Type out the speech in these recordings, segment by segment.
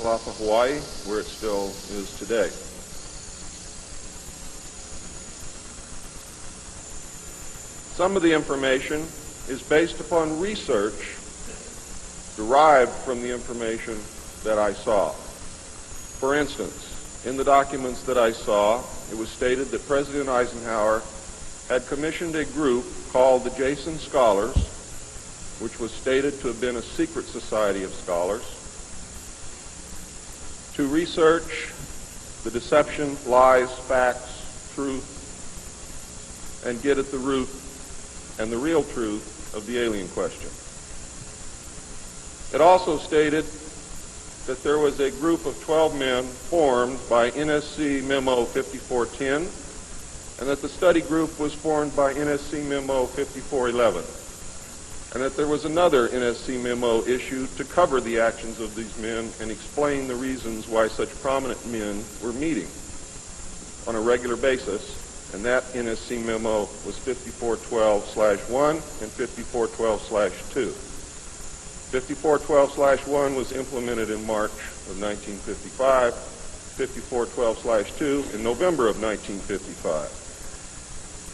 Kalafa, Hawaii, where it still is today. Some of the information is based upon research derived from the information that I saw. For instance, in the documents that I saw, it was stated that President Eisenhower had commissioned a group called the Jason Scholars, which was stated to have been a secret society of scholars, to research the deception, lies, facts, truth, and get at the root and the real truth of the alien question. It also stated that there was a group of 12 men formed by NSC Memo 5410, and that the study group was formed by NSC Memo 5411, and that there was another NSC memo issued to cover the actions of these men and explain the reasons why such prominent men were meeting on a regular basis, and that NSC memo was 5412/1 and 5412/2. 5412/1 was implemented in March of 1955, 5412/2 in November of 1955.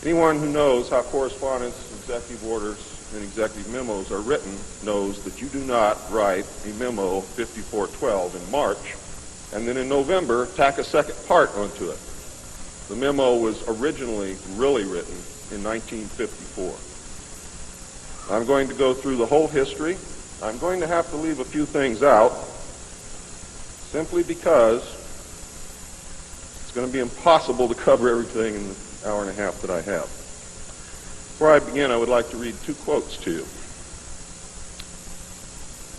Anyone who knows how correspondence, executive orders, and executive memos are written knows that you do not write a memo 5412 in March and then in November tack a second part onto it. The memo was originally really written in 1954. I'm going to go through the whole history. I'm going to have to leave a few things out simply because it's going to be impossible to cover everything in the hour and a half that I have. Before I begin, I would like to read two quotes to you.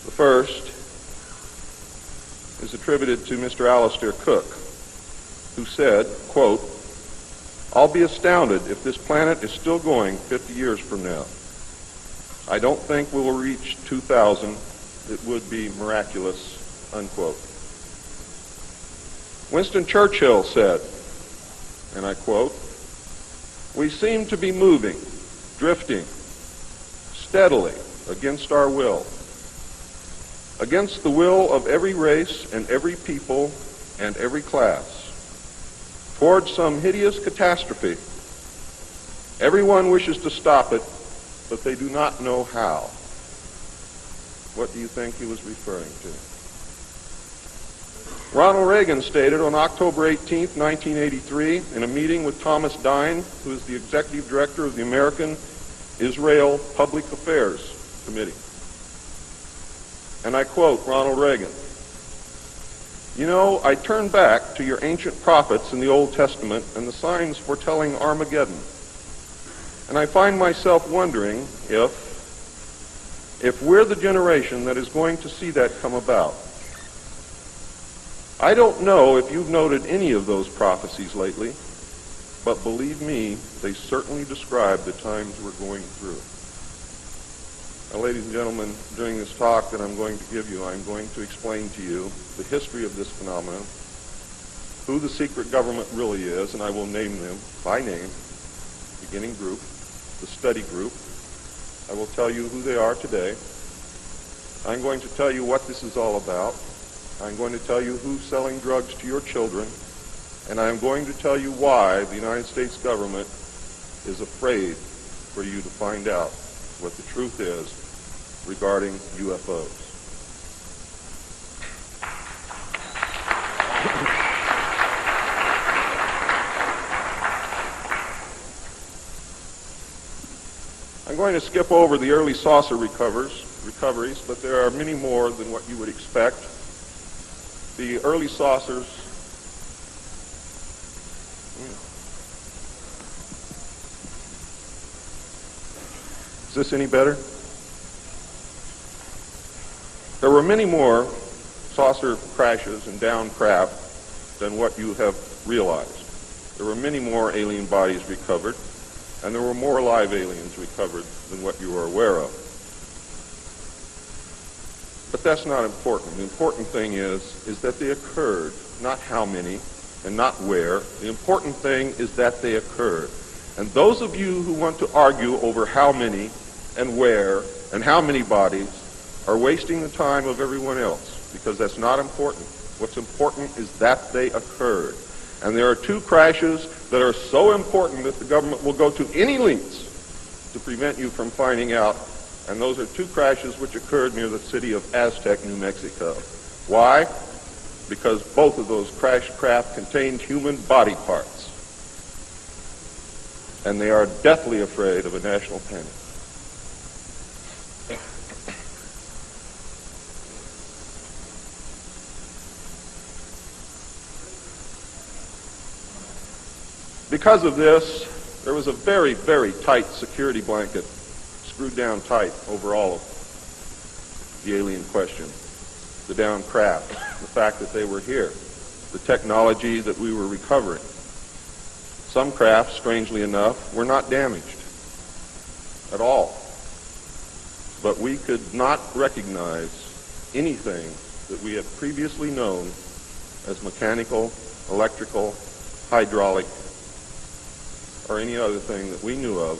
The first is attributed to Mr. Alistair Cook, who said, quote, "I'll be astounded if this planet is still going 50 years from now. I don't think we will reach 2000. It would be miraculous," unquote. Winston Churchill said, and I quote, "We seem to be moving, drifting, steadily against our will, against the will of every race and every people and every class, towards some hideous catastrophe. Everyone wishes to stop it, but they do not know how." What do you think he was referring to? Ronald Reagan stated on October 18, 1983, in a meeting with Thomas Dine, who is the executive director of the American Israel Public Affairs Committee. And I quote Ronald Reagan, "You know, I turn back to your ancient prophets in the Old Testament and the signs foretelling Armageddon, and I find myself wondering if we're the generation that is going to see that come about. I don't know if you've noted any of those prophecies lately, but believe me, they certainly describe the times we're going through." Now, ladies and gentlemen, during this talk that I'm going to give you, I'm going to explain to you the history of this phenomenon, who the secret government really is, and I will name them by name, beginning group, the study group. I will tell you who they are today. I'm going to tell you what this is all about. I'm going to tell you who's selling drugs to your children, and I'm going to tell you why the United States government is afraid for you to find out what the truth is regarding UFOs. I'm going to skip over the early saucer recoveries, but there are many more than what you would expect. The early saucers Is this any better? There were many more saucer crashes and downed craft than what you have realized. There were many more alien bodies recovered, and there were more live aliens recovered than what you are aware of. But that's not important. The important thing is that they occurred, not how many and not where. The important thing is that they occurred. And those of you who want to argue over how many and where and how many bodies are wasting the time of everyone else, because that's not important. What's important is that they occurred. And there are two crashes that are so important that the government will go to any lengths to prevent you from finding out. And those are two crashes which occurred near the city of Aztec, New Mexico. Why? Because both of those crashed craft contained human body parts. And they are deathly afraid of a national panic. Because of this, there was a very, very tight security blanket screwed down tight over all of the alien question. The downed craft, the fact that they were here, the technology that we were recovering. Some craft, strangely enough, were not damaged at all. But we could not recognize anything that we had previously known as mechanical, electrical, hydraulic, or any other thing that we knew of,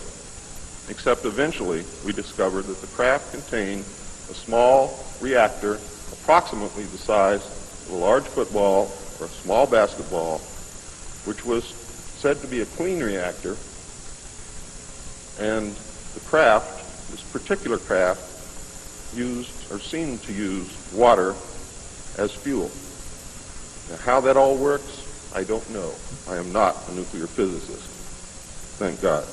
except eventually we discovered that the craft contained a small reactor approximately the size of a large football or a small basketball, which was said to be a clean reactor, and the craft, this particular craft, used or seemed to use water as fuel. Now, how that all works, I don't know. I am not a nuclear physicist. Thank God.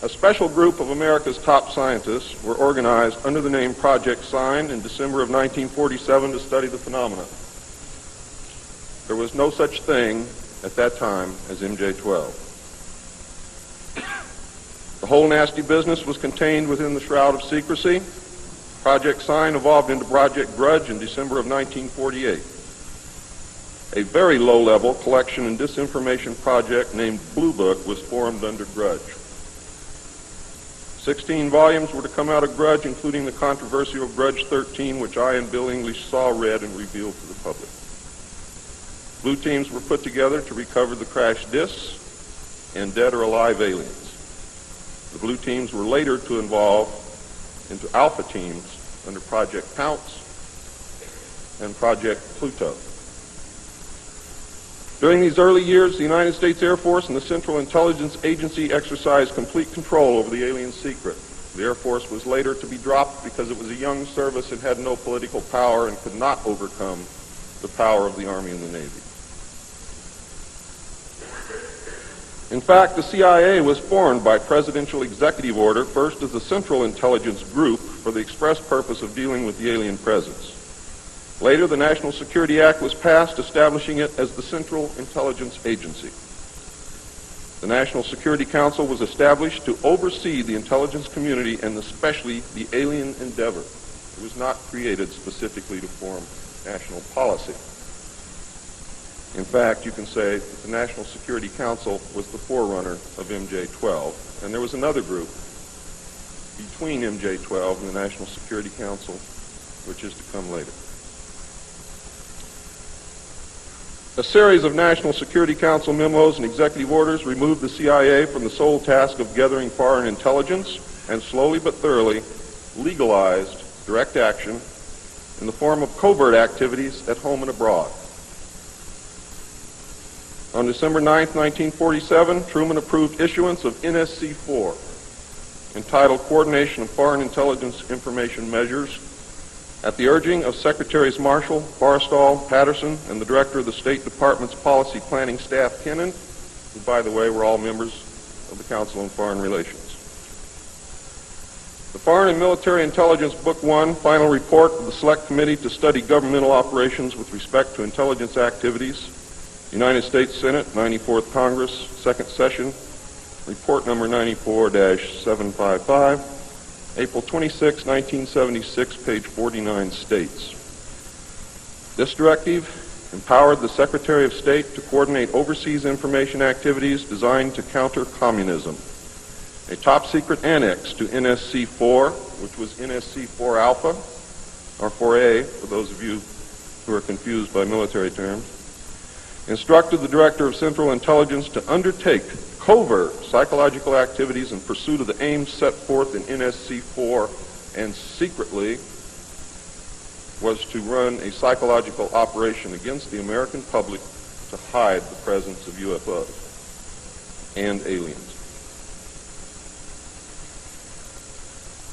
A special group of America's top scientists were organized under the name Project Sign in December of 1947 to study the phenomena. There was no such thing at that time as MJ-12. The whole nasty business was contained within the shroud of secrecy. Project Sign evolved into Project Grudge in December of 1948. A very low-level collection and disinformation project named Blue Book was formed under Grudge. 16 volumes were to come out of Grudge, including the controversial Grudge 13, which I and Bill English saw, read, and revealed to the public. Blue teams were put together to recover the crashed discs and dead or alive aliens. The blue teams were later to evolve into alpha teams under Project Pounce and Project Pluto. During these early years, the United States Air Force and the Central Intelligence Agency exercised complete control over the alien secret. The Air Force was later to be dropped because it was a young service and had no political power and could not overcome the power of the Army and the Navy. In fact, the CIA was formed by presidential executive order, first as the Central Intelligence Group for the express purpose of dealing with the alien presence. Later, the National Security Act was passed, establishing it as the Central Intelligence Agency. The National Security Council was established to oversee the intelligence community and especially the alien endeavor. It was not created specifically to form national policy. In fact, you can say that the National Security Council was the forerunner of MJ-12, and there was another group between MJ-12 and the National Security Council, which is to come later. A series of National Security Council memos and executive orders removed the CIA from the sole task of gathering foreign intelligence and slowly but thoroughly legalized direct action in the form of covert activities at home and abroad. On December 9, 1947, Truman approved issuance of NSC-4, entitled Coordination of Foreign Intelligence Information Measures, at the urging of Secretaries Marshall, Forrestal, Patterson, and the Director of the State Department's Policy Planning Staff, Kennan, who, by the way, were all members of the Council on Foreign Relations. The Foreign and Military Intelligence Book 1, final report of the Select Committee to study governmental operations with respect to intelligence activities, United States Senate, 94th Congress, second session, report number 94-755, April 26, 1976, page 49 states, this directive empowered the Secretary of State to coordinate overseas information activities designed to counter communism. A top-secret annex to NSC-4, which was NSC-4 Alpha, or 4A, for those of you who are confused by military terms, instructed the Director of Central Intelligence to undertake covert psychological activities in pursuit of the aims set forth in NSC-4 and secretly was to run a psychological operation against the American public to hide the presence of UFOs and aliens.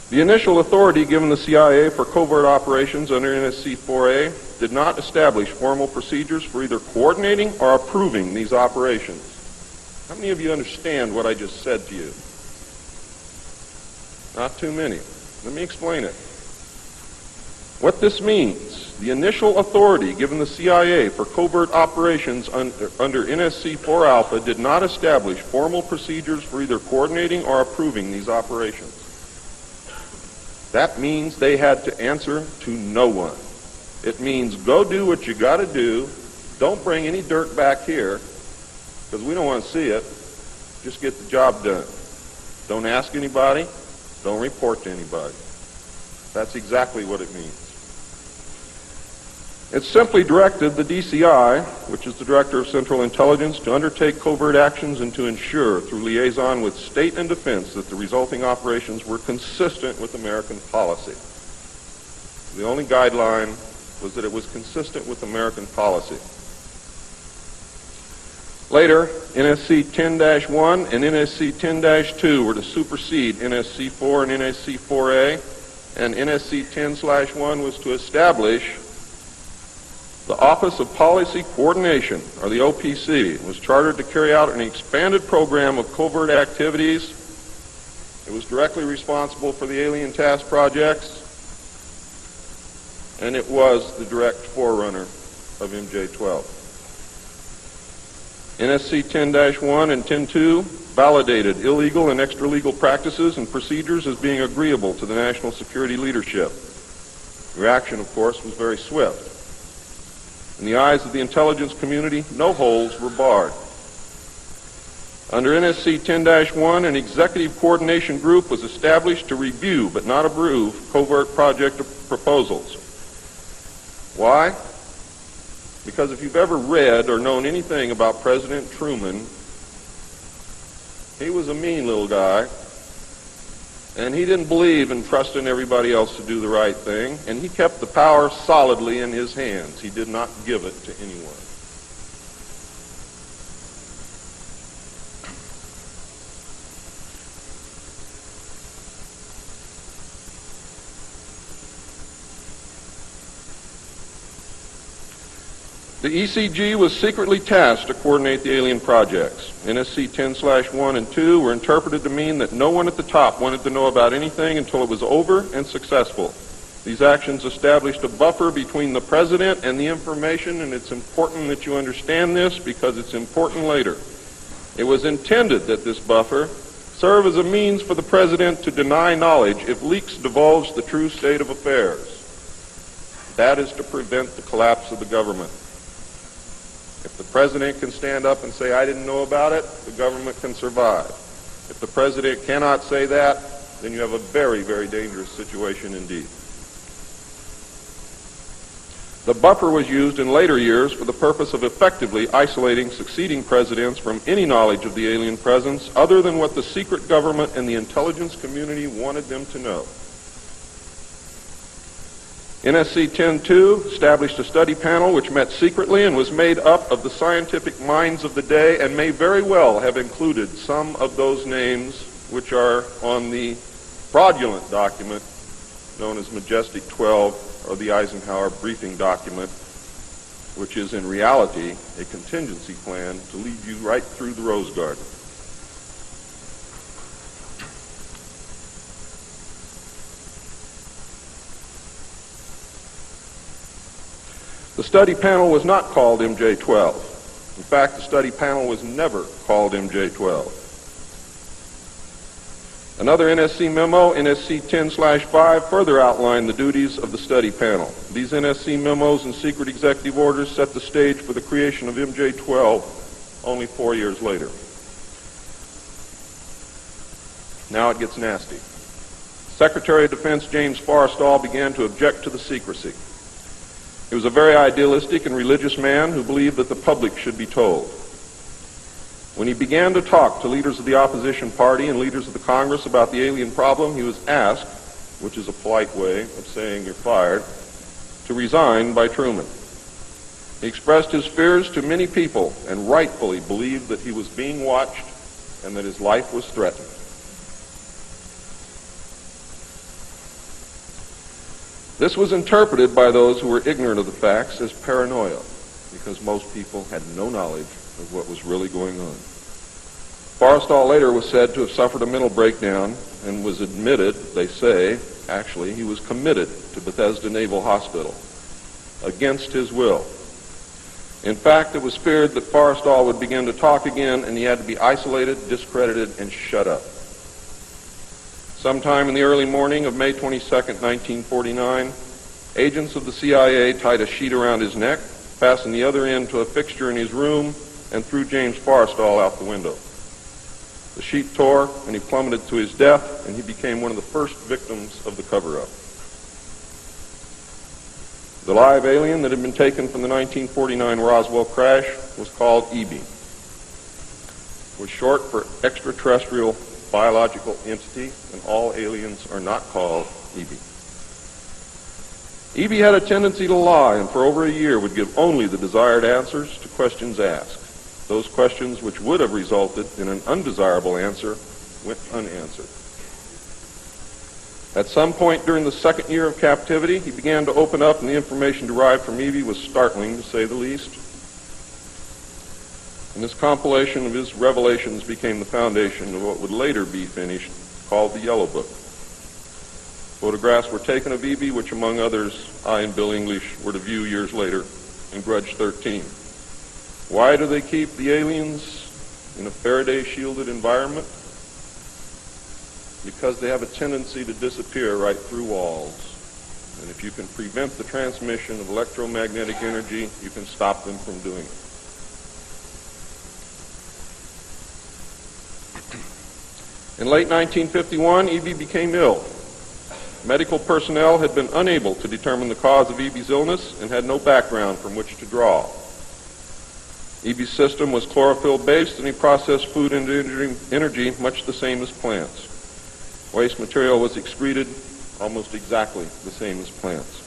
The initial authority given the CIA for covert operations under NSC 4A did not establish formal procedures for either coordinating or approving these operations. How many of you understand what I just said to you? Not too many. Let me explain it. What this means, the initial authority given the CIA for covert operations under NSC 4 Alpha did not establish formal procedures for either coordinating or approving these operations. That means they had to answer to no one. It means go do what you got to do. Don't bring any dirt back here because we don't want to see it. Just get the job done. Don't ask anybody. Don't report to anybody. That's exactly what it means. It simply directed the DCI, which is the Director of Central Intelligence, to undertake covert actions and to ensure, through liaison with state and defense, that the resulting operations were consistent with American policy. The only guideline was that it was consistent with American policy. Later, NSC 10-1 and NSC 10-2 were to supersede NSC 4 and NSC 4A, and NSC 10/1 was to establish the Office of Policy Coordination, or the OPC, was chartered to carry out an expanded program of covert activities. It was directly responsible for the alien task projects, and it was the direct forerunner of MJ-12. NSC 10-1 and 10-2 validated illegal and extra-legal practices and procedures as being agreeable to the national security leadership. The reaction, of course, was very swift. In the eyes of the intelligence community, no holes were barred. Under NSC 10-1, an executive coordination group was established to review but not approve covert project proposals. Why? Because if you've ever read or known anything about President Truman, he was a mean little guy, and he didn't believe in trusting everybody else to do the right thing, and he kept the power solidly in his hands. He did not give it to anyone. The ECG was secretly tasked to coordinate the alien projects. NSC 10/1 and 2 were interpreted to mean that no one at the top wanted to know about anything until it was over and successful. These actions established a buffer between the president and the information, and it's important that you understand this because it's important later. It was intended that this buffer serve as a means for the president to deny knowledge if leaks divulge the true state of affairs. That is to prevent the collapse of the government. If the president can stand up and say, I didn't know about it, the government can survive. If the president cannot say that, then you have a very, very dangerous situation indeed. The buffer was used in later years for the purpose of effectively isolating succeeding presidents from any knowledge of the alien presence other than what the secret government and the intelligence community wanted them to know. NSC 10-2 established a study panel which met secretly and was made up of the scientific minds of the day and may very well have included some of those names which are on the fraudulent document known as Majestic 12 or the Eisenhower briefing document, which is in reality a contingency plan to lead you right through the Rose Garden. The study panel was not called MJ-12. In fact, the study panel was never called MJ-12. Another NSC memo, NSC 10/5, further outlined the duties of the study panel. These NSC memos and secret executive orders set the stage for the creation of MJ-12 only 4 years later. Now it gets nasty. Secretary of Defense James Forrestal began to object to the secrecy. He was a very idealistic and religious man who believed that the public should be told. When he began to talk to leaders of the opposition party and leaders of the Congress about the alien problem, he was asked, which is a polite way of saying you're fired, to resign by Truman. He expressed his fears to many people and rightfully believed that he was being watched and that his life was threatened. This was interpreted by those who were ignorant of the facts as paranoia, because most people had no knowledge of what was really going on. Forrestal later was said to have suffered a mental breakdown and was admitted, they say, actually, he was committed to Bethesda Naval Hospital against his will. In fact, it was feared that Forrestal would begin to talk again and he had to be isolated, discredited, and shut up. Sometime in the early morning of May 22nd, 1949, agents of the CIA tied a sheet around his neck, fastened the other end to a fixture in his room, and threw James Forrestal out the window. The sheet tore, and he plummeted to his death, and he became one of the first victims of the cover-up. The live alien that had been taken from the 1949 Roswell crash was called EB. It was short for extraterrestrial biological entity, and all aliens are not called EB. EB had a tendency to lie, and for over a year would give only the desired answers to questions asked. Those questions which would have resulted in an undesirable answer went unanswered. At some point during the second year of captivity, he began to open up, and the information derived from EB was startling, to say the least. And this compilation of his revelations became the foundation of what would later be finished, called the Yellow Book. Photographs were taken of EB, which among others, I and Bill English were to view years later in Grudge 13. Why do they keep the aliens in a Faraday-shielded environment? Because they have a tendency to disappear right through walls. And if you can prevent the transmission of electromagnetic energy, you can stop them from doing it. In late 1951, EB became ill. Medical personnel had been unable to determine the cause of EB's illness and had no background from which to draw. EB's system was chlorophyll-based, and he processed food into energy much the same as plants. Waste material was excreted almost exactly the same as plants.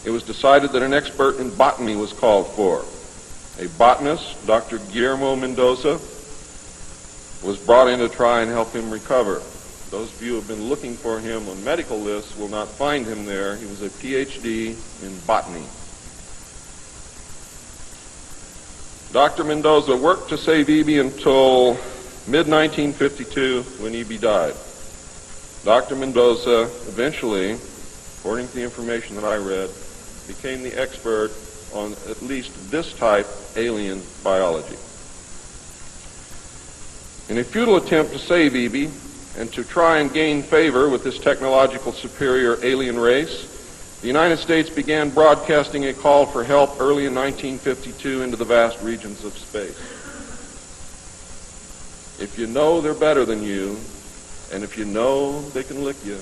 It was decided that an expert in botany was called for. A botanist, Dr. Guillermo Mendoza, was brought in to try and help him recover. Those of you who have been looking for him on medical lists will not find him there. He was a PhD in botany. Dr. Mendoza worked to save EB until mid-1952 when EB died. Dr. Mendoza eventually, according to the information that I read, became the expert on at least this type alien biology. In a futile attempt to save EB and to try and gain favor with this technological superior alien race, the United States began broadcasting a call for help early in 1952 into the vast regions of space. If you know they're better than you, and if you know they can lick you,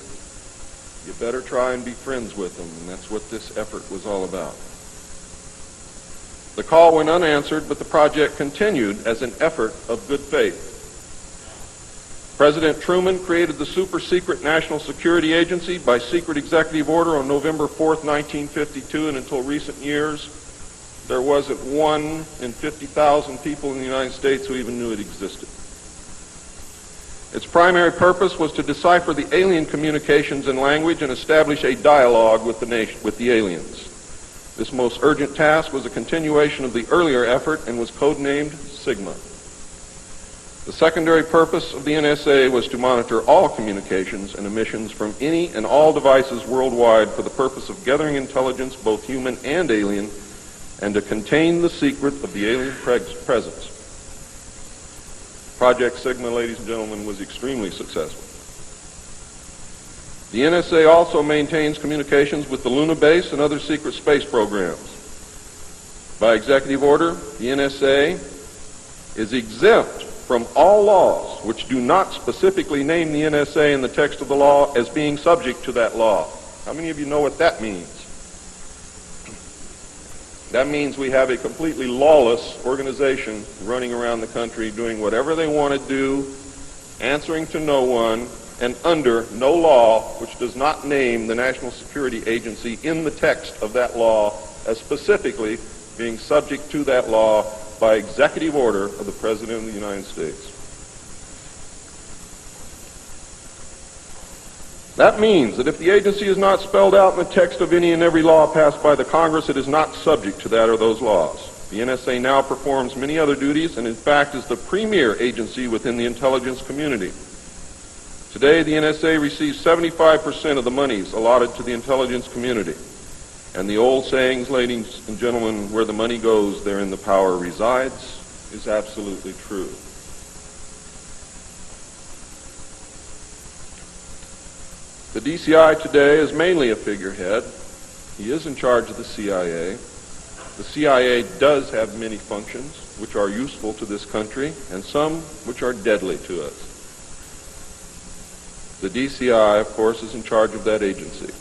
you better try and be friends with them, and that's what this effort was all about. The call went unanswered, but the project continued as an effort of good faith. President Truman created the super-secret National Security Agency by secret executive order on November 4th, 1952, and until recent years, there wasn't one in 50,000 people in the United States who even knew it existed. Its primary purpose was to decipher the alien communications and language and establish a dialogue with the aliens. This most urgent task was a continuation of the earlier effort and was codenamed Sigma. The secondary purpose of the NSA was to monitor all communications and emissions from any and all devices worldwide for the purpose of gathering intelligence, both human and alien, and to contain the secret of the alien presence. Project Sigma, ladies and gentlemen, was extremely successful. The NSA also maintains communications with the Luna base and other secret space programs. By executive order, the NSA is exempt from all laws which do not specifically name the NSA in the text of the law as being subject to that law. How many of you know what that means? That means we have a completely lawless organization running around the country doing whatever they want to do, answering to no one, and under no law which does not name the National Security Agency in the text of that law as specifically being subject to that law by executive order of the President of the United States. That means that if the agency is not spelled out in the text of any and every law passed by the Congress, it is not subject to that or those laws. The NSA now performs many other duties and in fact is the premier agency within the intelligence community. Today, the NSA receives 75% of the monies allotted to the intelligence community. And the old sayings, ladies and gentlemen, where the money goes, therein the power resides, is absolutely true. The DCI today is mainly a figurehead. He is in charge of the CIA. The CIA does have many functions which are useful to this country and some which are deadly to us. The DCI, of course, is in charge of that agency.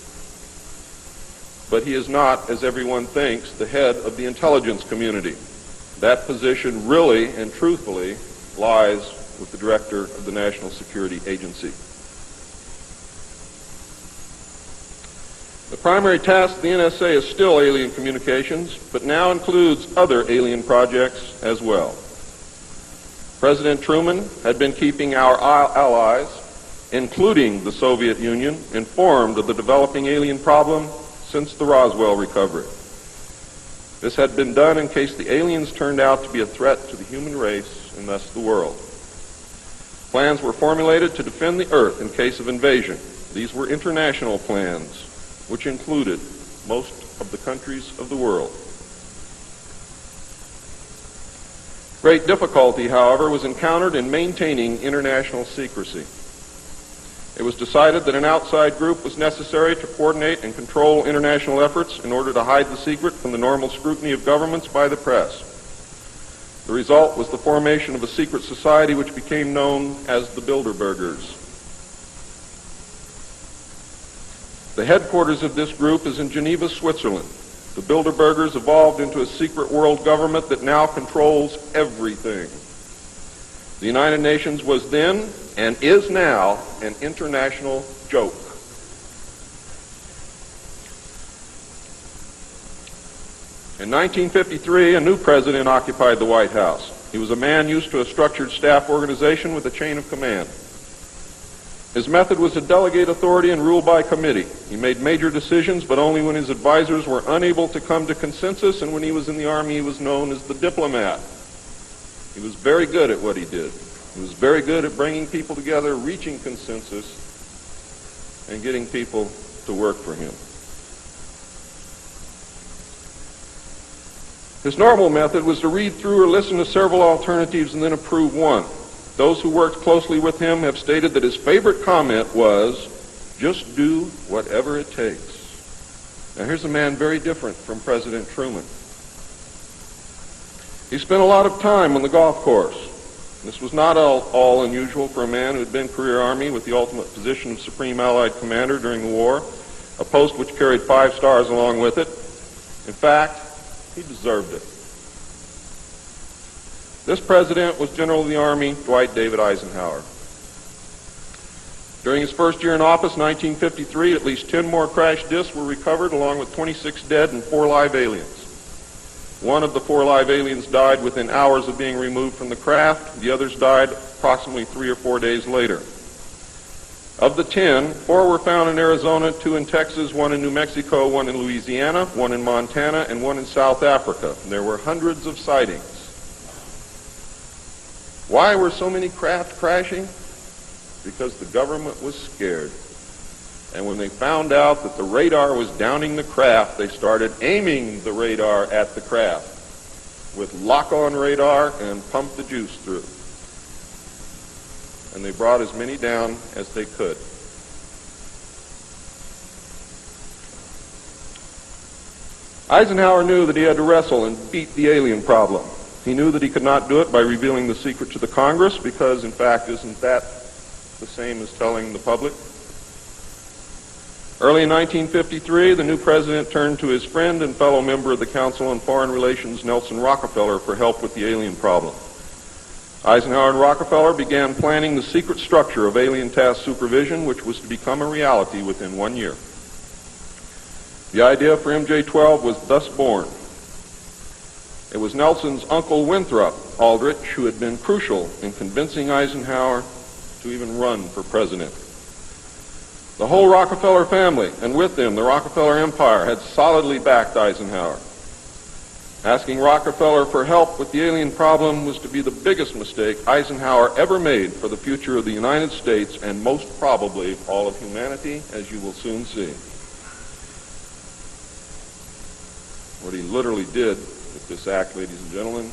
But he is not, as everyone thinks, the head of the intelligence community. That position really and truthfully lies with the director of the National Security Agency. The primary task of the NSA is still alien communications, but now includes other alien projects as well. President Truman had been keeping our allies, including the Soviet Union, informed of the developing alien problem since the Roswell recovery. This had been done in case the aliens turned out to be a threat to the human race and thus the world. Plans were formulated to defend the Earth in case of invasion. These were international plans, which included most of the countries of the world. Great difficulty, however, was encountered in maintaining international secrecy. It was decided that an outside group was necessary to coordinate and control international efforts in order to hide the secret from the normal scrutiny of governments by the press. The result was the formation of a secret society which became known as the Bilderbergers. The headquarters of this group is in Geneva, Switzerland. The Bilderbergers evolved into a secret world government that now controls everything. The United Nations was then, and is now, an international joke. In 1953, a new president occupied the White House. He was a man used to a structured staff organization with a chain of command. His method was to delegate authority and rule by committee. He made major decisions, but only when his advisors were unable to come to consensus, and when he was in the Army, he was known as the diplomat. He was very good at what he did. He was very good at bringing people together, reaching consensus, and getting people to work for him. His normal method was to read through or listen to several alternatives and then approve one. Those who worked closely with him have stated that his favorite comment was, "Just do whatever it takes." Now here's a man very different from President Truman. He spent a lot of time on the golf course. This was not all unusual for a man who had been career Army with the ultimate position of Supreme Allied Commander during the war, a post which carried 5 stars along with it. In fact, he deserved it. This president was General of the Army Dwight David Eisenhower. During his first year in office, 1953, at least 10 more crash disks were recovered, along with 26 dead and 4 live aliens. One of the 4 live aliens died within hours of being removed from the craft. The others died approximately 3 or 4 days later. Of the 10, 4 were found in Arizona, 2 in Texas, 1 in New Mexico, 1 in Louisiana, 1 in Montana, and 1 in South Africa. There were hundreds of sightings. Why were so many craft crashing? Because the government was scared. And when they found out that the radar was downing the craft, they started aiming the radar at the craft with lock-on radar and pumped the juice through. And they brought as many down as they could. Eisenhower knew that he had to wrestle and beat the alien problem. He knew that he could not do it by revealing the secret to the Congress, because, in fact, isn't that the same as telling the public? Early in 1953, the new president turned to his friend and fellow member of the Council on Foreign Relations, Nelson Rockefeller, for help with the alien problem. Eisenhower and Rockefeller began planning the secret structure of alien task supervision, which was to become a reality within 1 year. The idea for MJ-12 was thus born. It was Nelson's uncle Winthrop Aldrich who had been crucial in convincing Eisenhower to even run for president. The whole Rockefeller family, and with them the Rockefeller empire, had solidly backed Eisenhower. Asking Rockefeller for help with the alien problem was to be the biggest mistake Eisenhower ever made for the future of the United States and most probably all of humanity, as you will soon see. What he literally did with this act, ladies and gentlemen,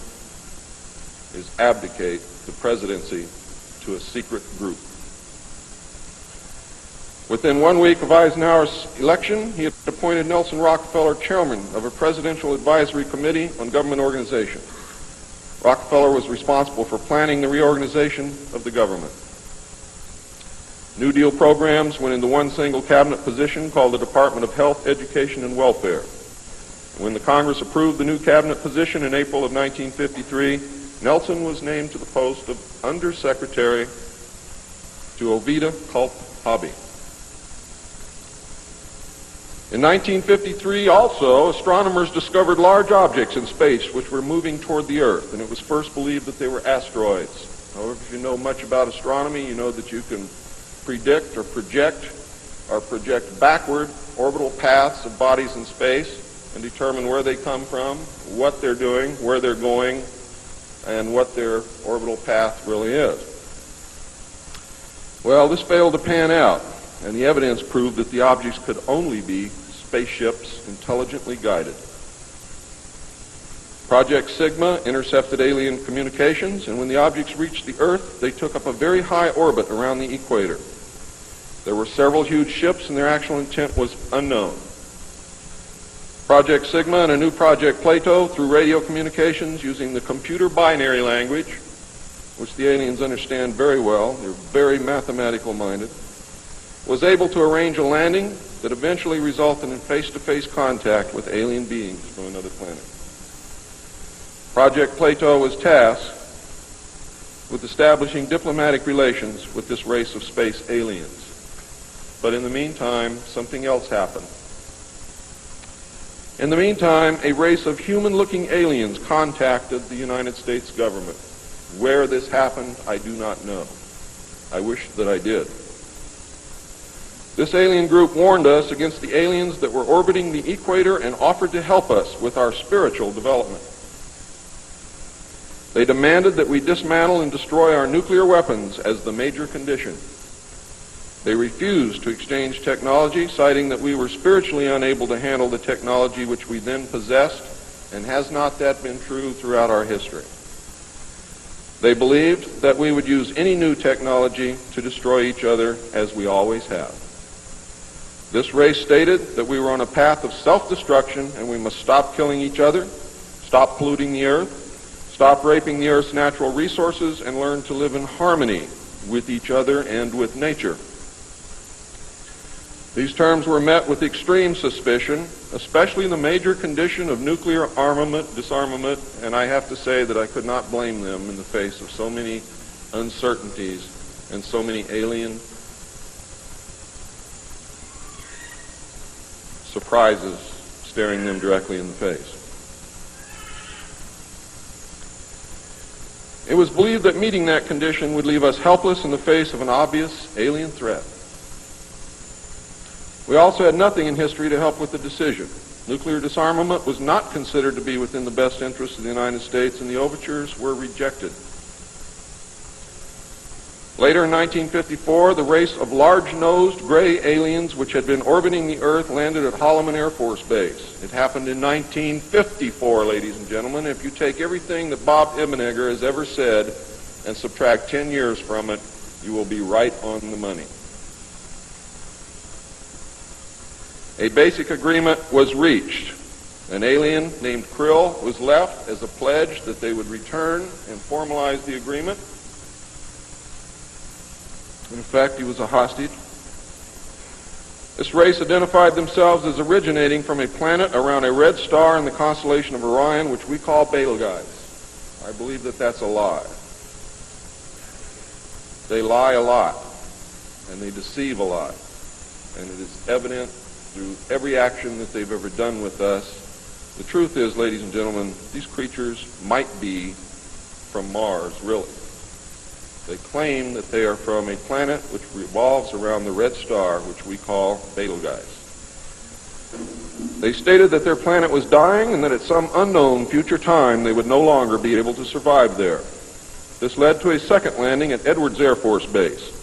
is abdicate the presidency to a secret group. Within 1 week of Eisenhower's election, he had appointed Nelson Rockefeller chairman of a presidential advisory committee on government organization. Rockefeller was responsible for planning the reorganization of the government. New Deal programs went into one single cabinet position called the Department of Health, Education, and Welfare. When the Congress approved the new cabinet position in April of 1953, Nelson was named to the post of Undersecretary to Ovida Culp Hobby. In 1953, also, astronomers discovered large objects in space which were moving toward the Earth, and it was first believed that they were asteroids. However, if you know much about astronomy, you know that you can predict or project backward orbital paths of bodies in space and determine where they come from, what they're doing, where they're going, and what their orbital path really is. Well, this failed to pan out, and the evidence proved that the objects could only be spaceships intelligently guided. Project Sigma intercepted alien communications, and when the objects reached the Earth, they took up a very high orbit around the equator. There were several huge ships, and their actual intent was unknown. Project Sigma and a new Project Plato, through radio communications using the computer binary language, which the aliens understand very well, they're very mathematical minded, was able to arrange a landing that eventually resulted in face-to-face contact with alien beings from another planet. Project Plato was tasked with establishing diplomatic relations with this race of space aliens. But in the meantime, something else happened. In the meantime, a race of human-looking aliens contacted the United States government. Where this happened, I do not know. I wish that I did. This alien group warned us against the aliens that were orbiting the equator and offered to help us with our spiritual development. They demanded that we dismantle and destroy our nuclear weapons as the major condition. They refused to exchange technology, citing that we were spiritually unable to handle the technology which we then possessed, and has not that been true throughout our history? They believed that we would use any new technology to destroy each other, as we always have. This race stated that we were on a path of self-destruction, and we must stop killing each other, stop polluting the earth, stop raping the earth's natural resources, and learn to live in harmony with each other and with nature. These terms were met with extreme suspicion, especially the major condition of nuclear armament, disarmament, and I have to say that I could not blame them in the face of so many uncertainties and so many alien surprises staring them directly in the face. It was believed that meeting that condition would leave us helpless in the face of an obvious alien threat. We also had nothing in history to help with the decision. Nuclear disarmament was not considered to be within the best interests of the United States, and the overtures were rejected. Later in 1954, the race of large-nosed gray aliens which had been orbiting the Earth landed at Holloman Air Force Base. It happened in 1954, ladies and gentlemen. If you take everything that Bob Ebenegger has ever said and subtract 10 years from it, you will be right on the money. A basic agreement was reached. An alien named Krill was left as a pledge that they would return and formalize the agreement. In fact, he was a hostage. This race identified themselves as originating from a planet around a red star in the constellation of Orion, which we call Betelgeuse. I believe that that's a lie. They lie a lot, and they deceive a lot. And it is evident through every action that they've ever done with us. The truth is, ladies and gentlemen, these creatures might be from Mars, really. They claim that they are from a planet which revolves around the red star, which we call Betelgeuse. They stated that their planet was dying and that at some unknown future time they would no longer be able to survive there. This led to a second landing at Edwards Air Force Base.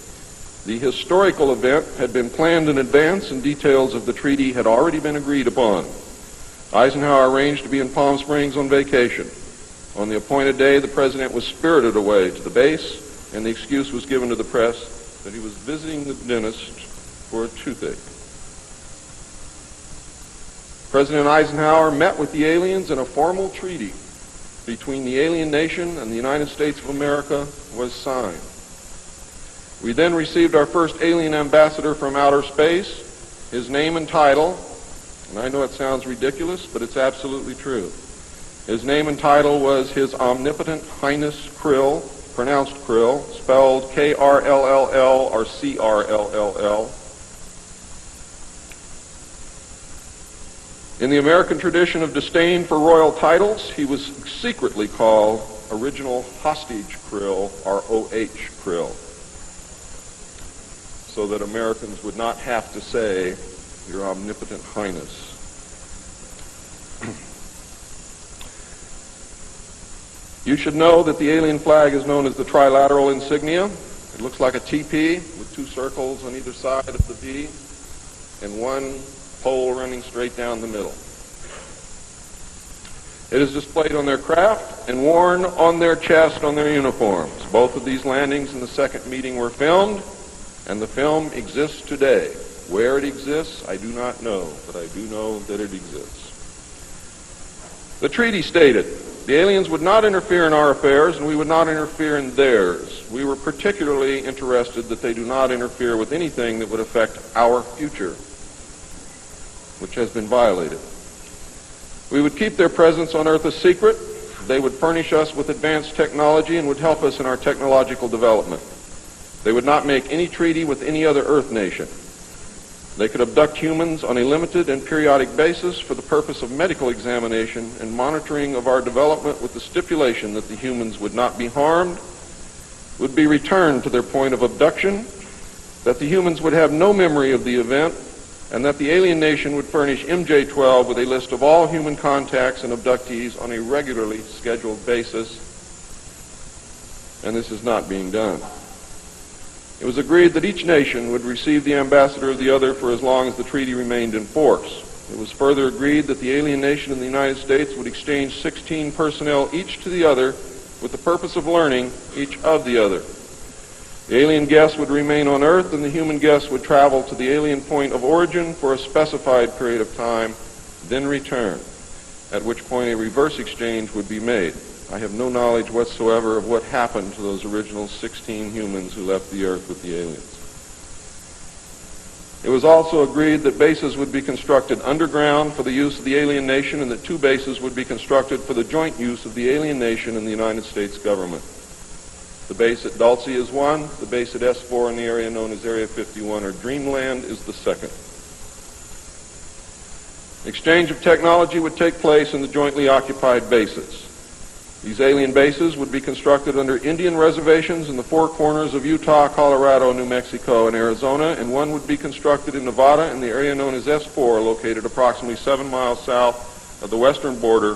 The historical event had been planned in advance and details of the treaty had already been agreed upon. Eisenhower arranged to be in Palm Springs on vacation. On the appointed day, the president was spirited away to the base, and the excuse was given to the press that he was visiting the dentist for a toothache. President Eisenhower met with the aliens, and a formal treaty between the alien nation and the United States of America was signed. We then received our first alien ambassador from outer space. His name and title, and I know it sounds ridiculous, but it's absolutely true. His name and title was His Omnipotent Highness Krill, pronounced Krill, spelled K-R-L-L-L or C-R-L-L-L. In the American tradition of disdain for royal titles, he was secretly called Original Hostage Krill, or O-H Krill, so that Americans would not have to say, Your Omnipotent Highness. You should know that the alien flag is known as the trilateral insignia. It looks like a TP with two circles on either side of the V and one pole running straight down the middle. It is displayed on their craft and worn on their chest on their uniforms. Both of these landings in the second meeting were filmed, and the film exists today. Where it exists, I do not know, but I do know that it exists. The treaty stated, the aliens would not interfere in our affairs, and we would not interfere in theirs. We were particularly interested that they do not interfere with anything that would affect our future, which has been violated. We would keep their presence on Earth a secret. They would furnish us with advanced technology and would help us in our technological development. They would not make any treaty with any other Earth nation. They could abduct humans on a limited and periodic basis for the purpose of medical examination and monitoring of our development, with the stipulation that the humans would not be harmed, would be returned to their point of abduction, that the humans would have no memory of the event, and that the alien nation would furnish MJ-12 with a list of all human contacts and abductees on a regularly scheduled basis. And this is not being done. It was agreed that each nation would receive the ambassador of the other for as long as the treaty remained in force. It was further agreed that the alien nation and the United States would exchange 16 personnel each to the other with the purpose of learning each of the other. The alien guests would remain on Earth, and the human guests would travel to the alien point of origin for a specified period of time, then return, at which point a reverse exchange would be made. I have no knowledge whatsoever of what happened to those original 16 humans who left the Earth with the aliens. It was also agreed that bases would be constructed underground for the use of the alien nation, and that 2 bases would be constructed for the joint use of the alien nation and the United States government. The base at Dulce is one. The base at S4 in the area known as Area 51 or Dreamland is the second. Exchange of technology would take place in the jointly occupied bases. These alien bases would be constructed under Indian reservations in the 4 corners of Utah, Colorado, New Mexico, and Arizona, and one would be constructed in Nevada in the area known as S4, located approximately 7 miles south of the western border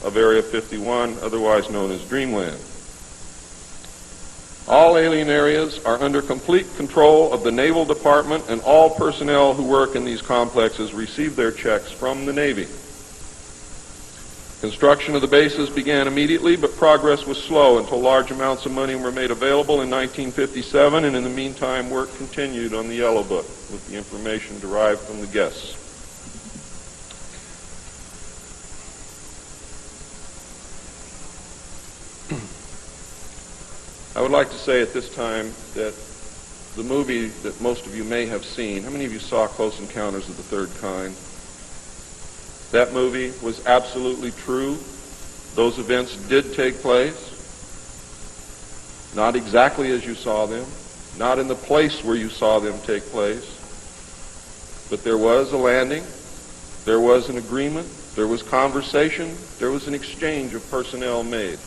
of Area 51, otherwise known as Dreamland. All alien areas are under complete control of the Naval Department, and all personnel who work in these complexes receive their checks from the Navy. Construction of the bases began immediately, but progress was slow until large amounts of money were made available in 1957, and in the meantime work continued on the Yellow Book with the information derived from the guests. I would like to say at this time that the movie that most of you may have seen, how many of you saw Close Encounters of the Third Kind? That movie was absolutely true. Those events did take place, not exactly as you saw them, not in the place where you saw them take place, but there was a landing, there was an agreement, there was conversation, there was an exchange of personnel made.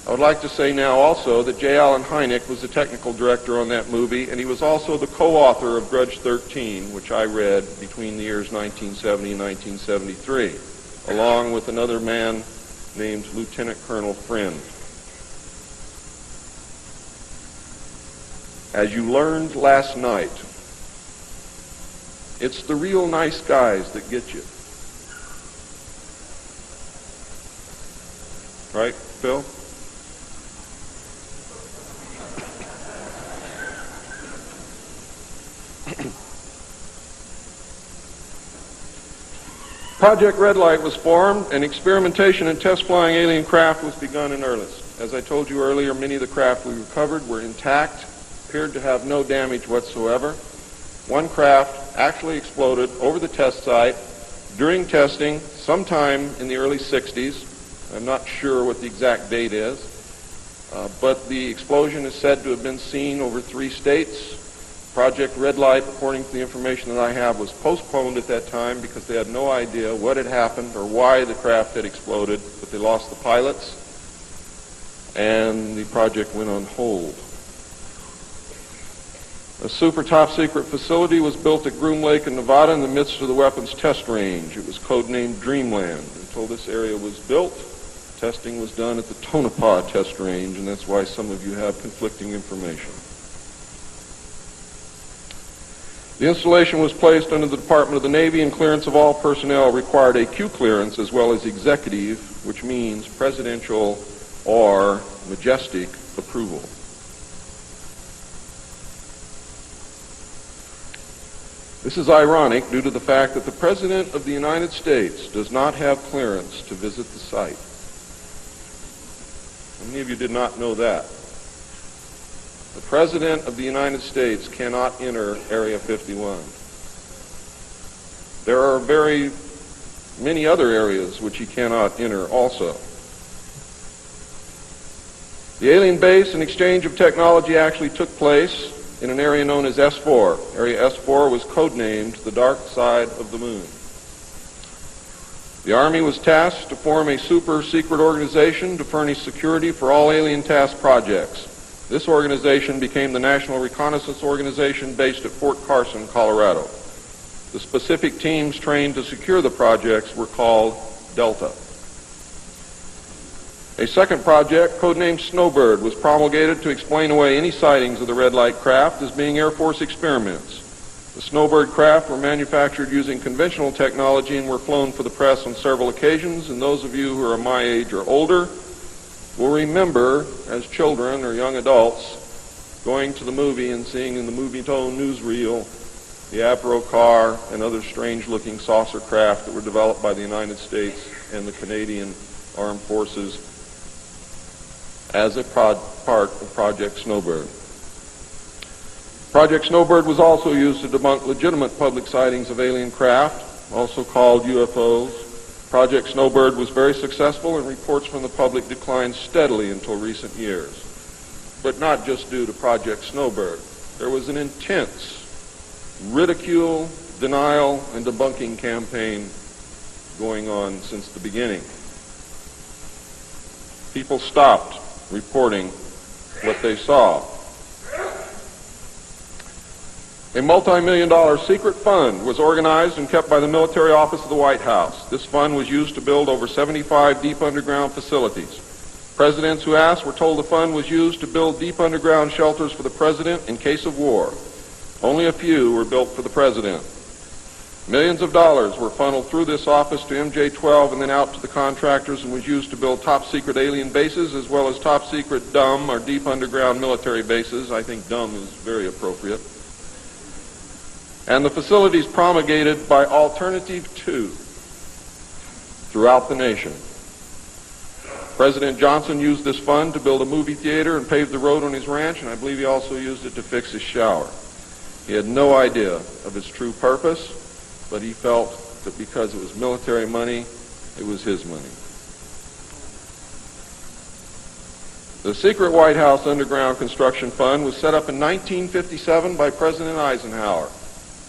I would like to say now also that J. Allen Hynek was the technical director on that movie, and he was also the co-author of Grudge 13, which I read between the years 1970 and 1973, along with another man named Lieutenant Colonel Friend. As you learned last night, it's the real nice guys that get you. Right, Phil? Project Red Light was formed, and experimentation and test flying alien craft was begun in earnest. As I told you earlier, many of the craft we recovered were intact, appeared to have no damage whatsoever. One craft actually exploded over the test site during testing sometime in the early 60s. I'm not sure what the exact date is, but the explosion is said to have been seen over 3 states. Project Red Light, according to the information that I have, was postponed at that time because they had no idea what had happened or why the craft had exploded, but they lost the pilots, and the project went on hold. A super top-secret facility was built at Groom Lake in Nevada in the midst of the weapons test range. It was codenamed Dreamland. Until this area was built, testing was done at the Tonopah test range, and that's why some of you have conflicting information. The installation was placed under the Department of the Navy, and clearance of all personnel required a Q clearance as well as executive, which means presidential or majestic approval. This is ironic due to the fact that the President of the United States does not have clearance to visit the site. How many of you did not know that? The President of the United States cannot enter Area 51. There are very many other areas which he cannot enter also. The alien base and exchange of technology actually took place in an area known as S4. Area S4 was codenamed the Dark Side of the Moon. The Army was tasked to form a super-secret organization to furnish security for all alien task projects. This organization became the National Reconnaissance Organization based at Fort Carson, Colorado. The specific teams trained to secure the projects were called Delta. A second project, codenamed Snowbird, was promulgated to explain away any sightings of the red light craft as being Air Force experiments. The Snowbird craft were manufactured using conventional technology and were flown for the press on several occasions, and those of you who are my age or older will remember, as children or young adults, going to the movie and seeing in the movie-tone newsreel the Avro car and other strange-looking saucer craft that were developed by the United States and the Canadian Armed Forces as a part of Project Snowbird. Project Snowbird was also used to debunk legitimate public sightings of alien craft, also called UFOs. Project Snowbird was very successful, and reports from the public declined steadily until recent years. But not just due to Project Snowbird. There was an intense ridicule, denial, and debunking campaign going on since the beginning. People stopped reporting what they saw. A multi-million-dollar secret fund was organized and kept by the military office of the White House. This fund was used to build over 75 deep underground facilities. Presidents who asked were told the fund was used to build deep underground shelters for the president in case of war. Only a few were built for the president. Millions of dollars were funneled through this office to MJ-12 and then out to the contractors, and was used to build top-secret alien bases as well as top-secret dumb or deep underground military bases. I think dumb is very appropriate. And the facilities promulgated by Alternative 2 throughout the nation. President Johnson used this fund to build a movie theater and pave the road on his ranch, and I believe he also used it to fix his shower. He had no idea of its true purpose, but he felt that because it was military money, it was his money. The secret White House underground construction fund was set up in 1957 by President Eisenhower.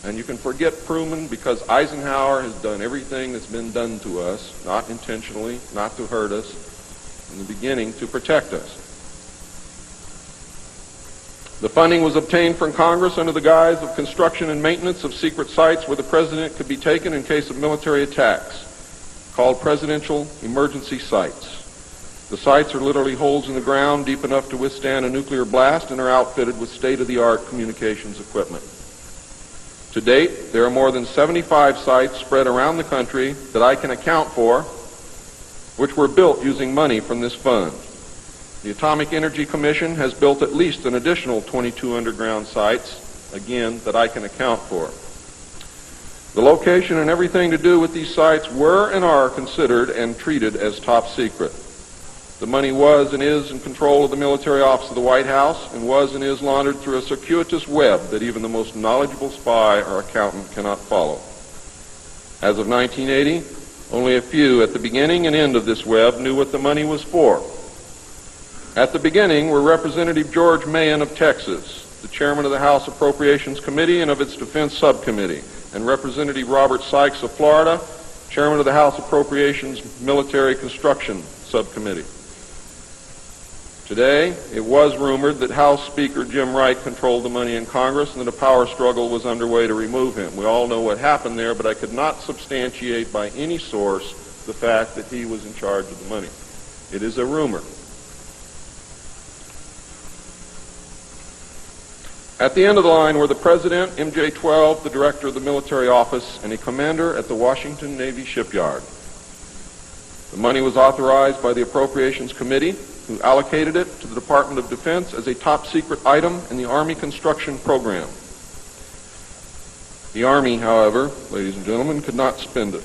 And you can forget Truman because Eisenhower has done everything that's been done to us, not intentionally, not to hurt us, in the beginning to protect us. The funding was obtained from Congress under the guise of construction and maintenance of secret sites where the president could be taken in case of military attacks, called presidential emergency sites. The sites are literally holes in the ground deep enough to withstand a nuclear blast and are outfitted with state-of-the-art communications equipment. To date, there are more than 75 sites spread around the country that I can account for, which were built using money from this fund. The Atomic Energy Commission has built at least an additional 22 underground sites, again, that I can account for. The location and everything to do with these sites were and are considered and treated as top secret. The money was and is in control of the military office of the White House and was and is laundered through a circuitous web that even the most knowledgeable spy or accountant cannot follow. As of 1980, only a few at the beginning and end of this web knew what the money was for. At the beginning were Representative George Mahan of Texas, the chairman of the House Appropriations Committee and of its Defense Subcommittee, and Representative Robert Sykes of Florida, chairman of the House Appropriations Military Construction Subcommittee. Today, it was rumored that House Speaker Jim Wright controlled the money in Congress and that a power struggle was underway to remove him. We all know what happened there, but I could not substantiate by any source the fact that he was in charge of the money. It is a rumor. At the end of the line were the President, MJ-12, the Director of the Military Office, and a commander at the Washington Navy Shipyard. The money was authorized by the Appropriations Committee, who allocated it to the Department of Defense as a top-secret item in the Army construction program. The Army, however, ladies and gentlemen, could not spend it,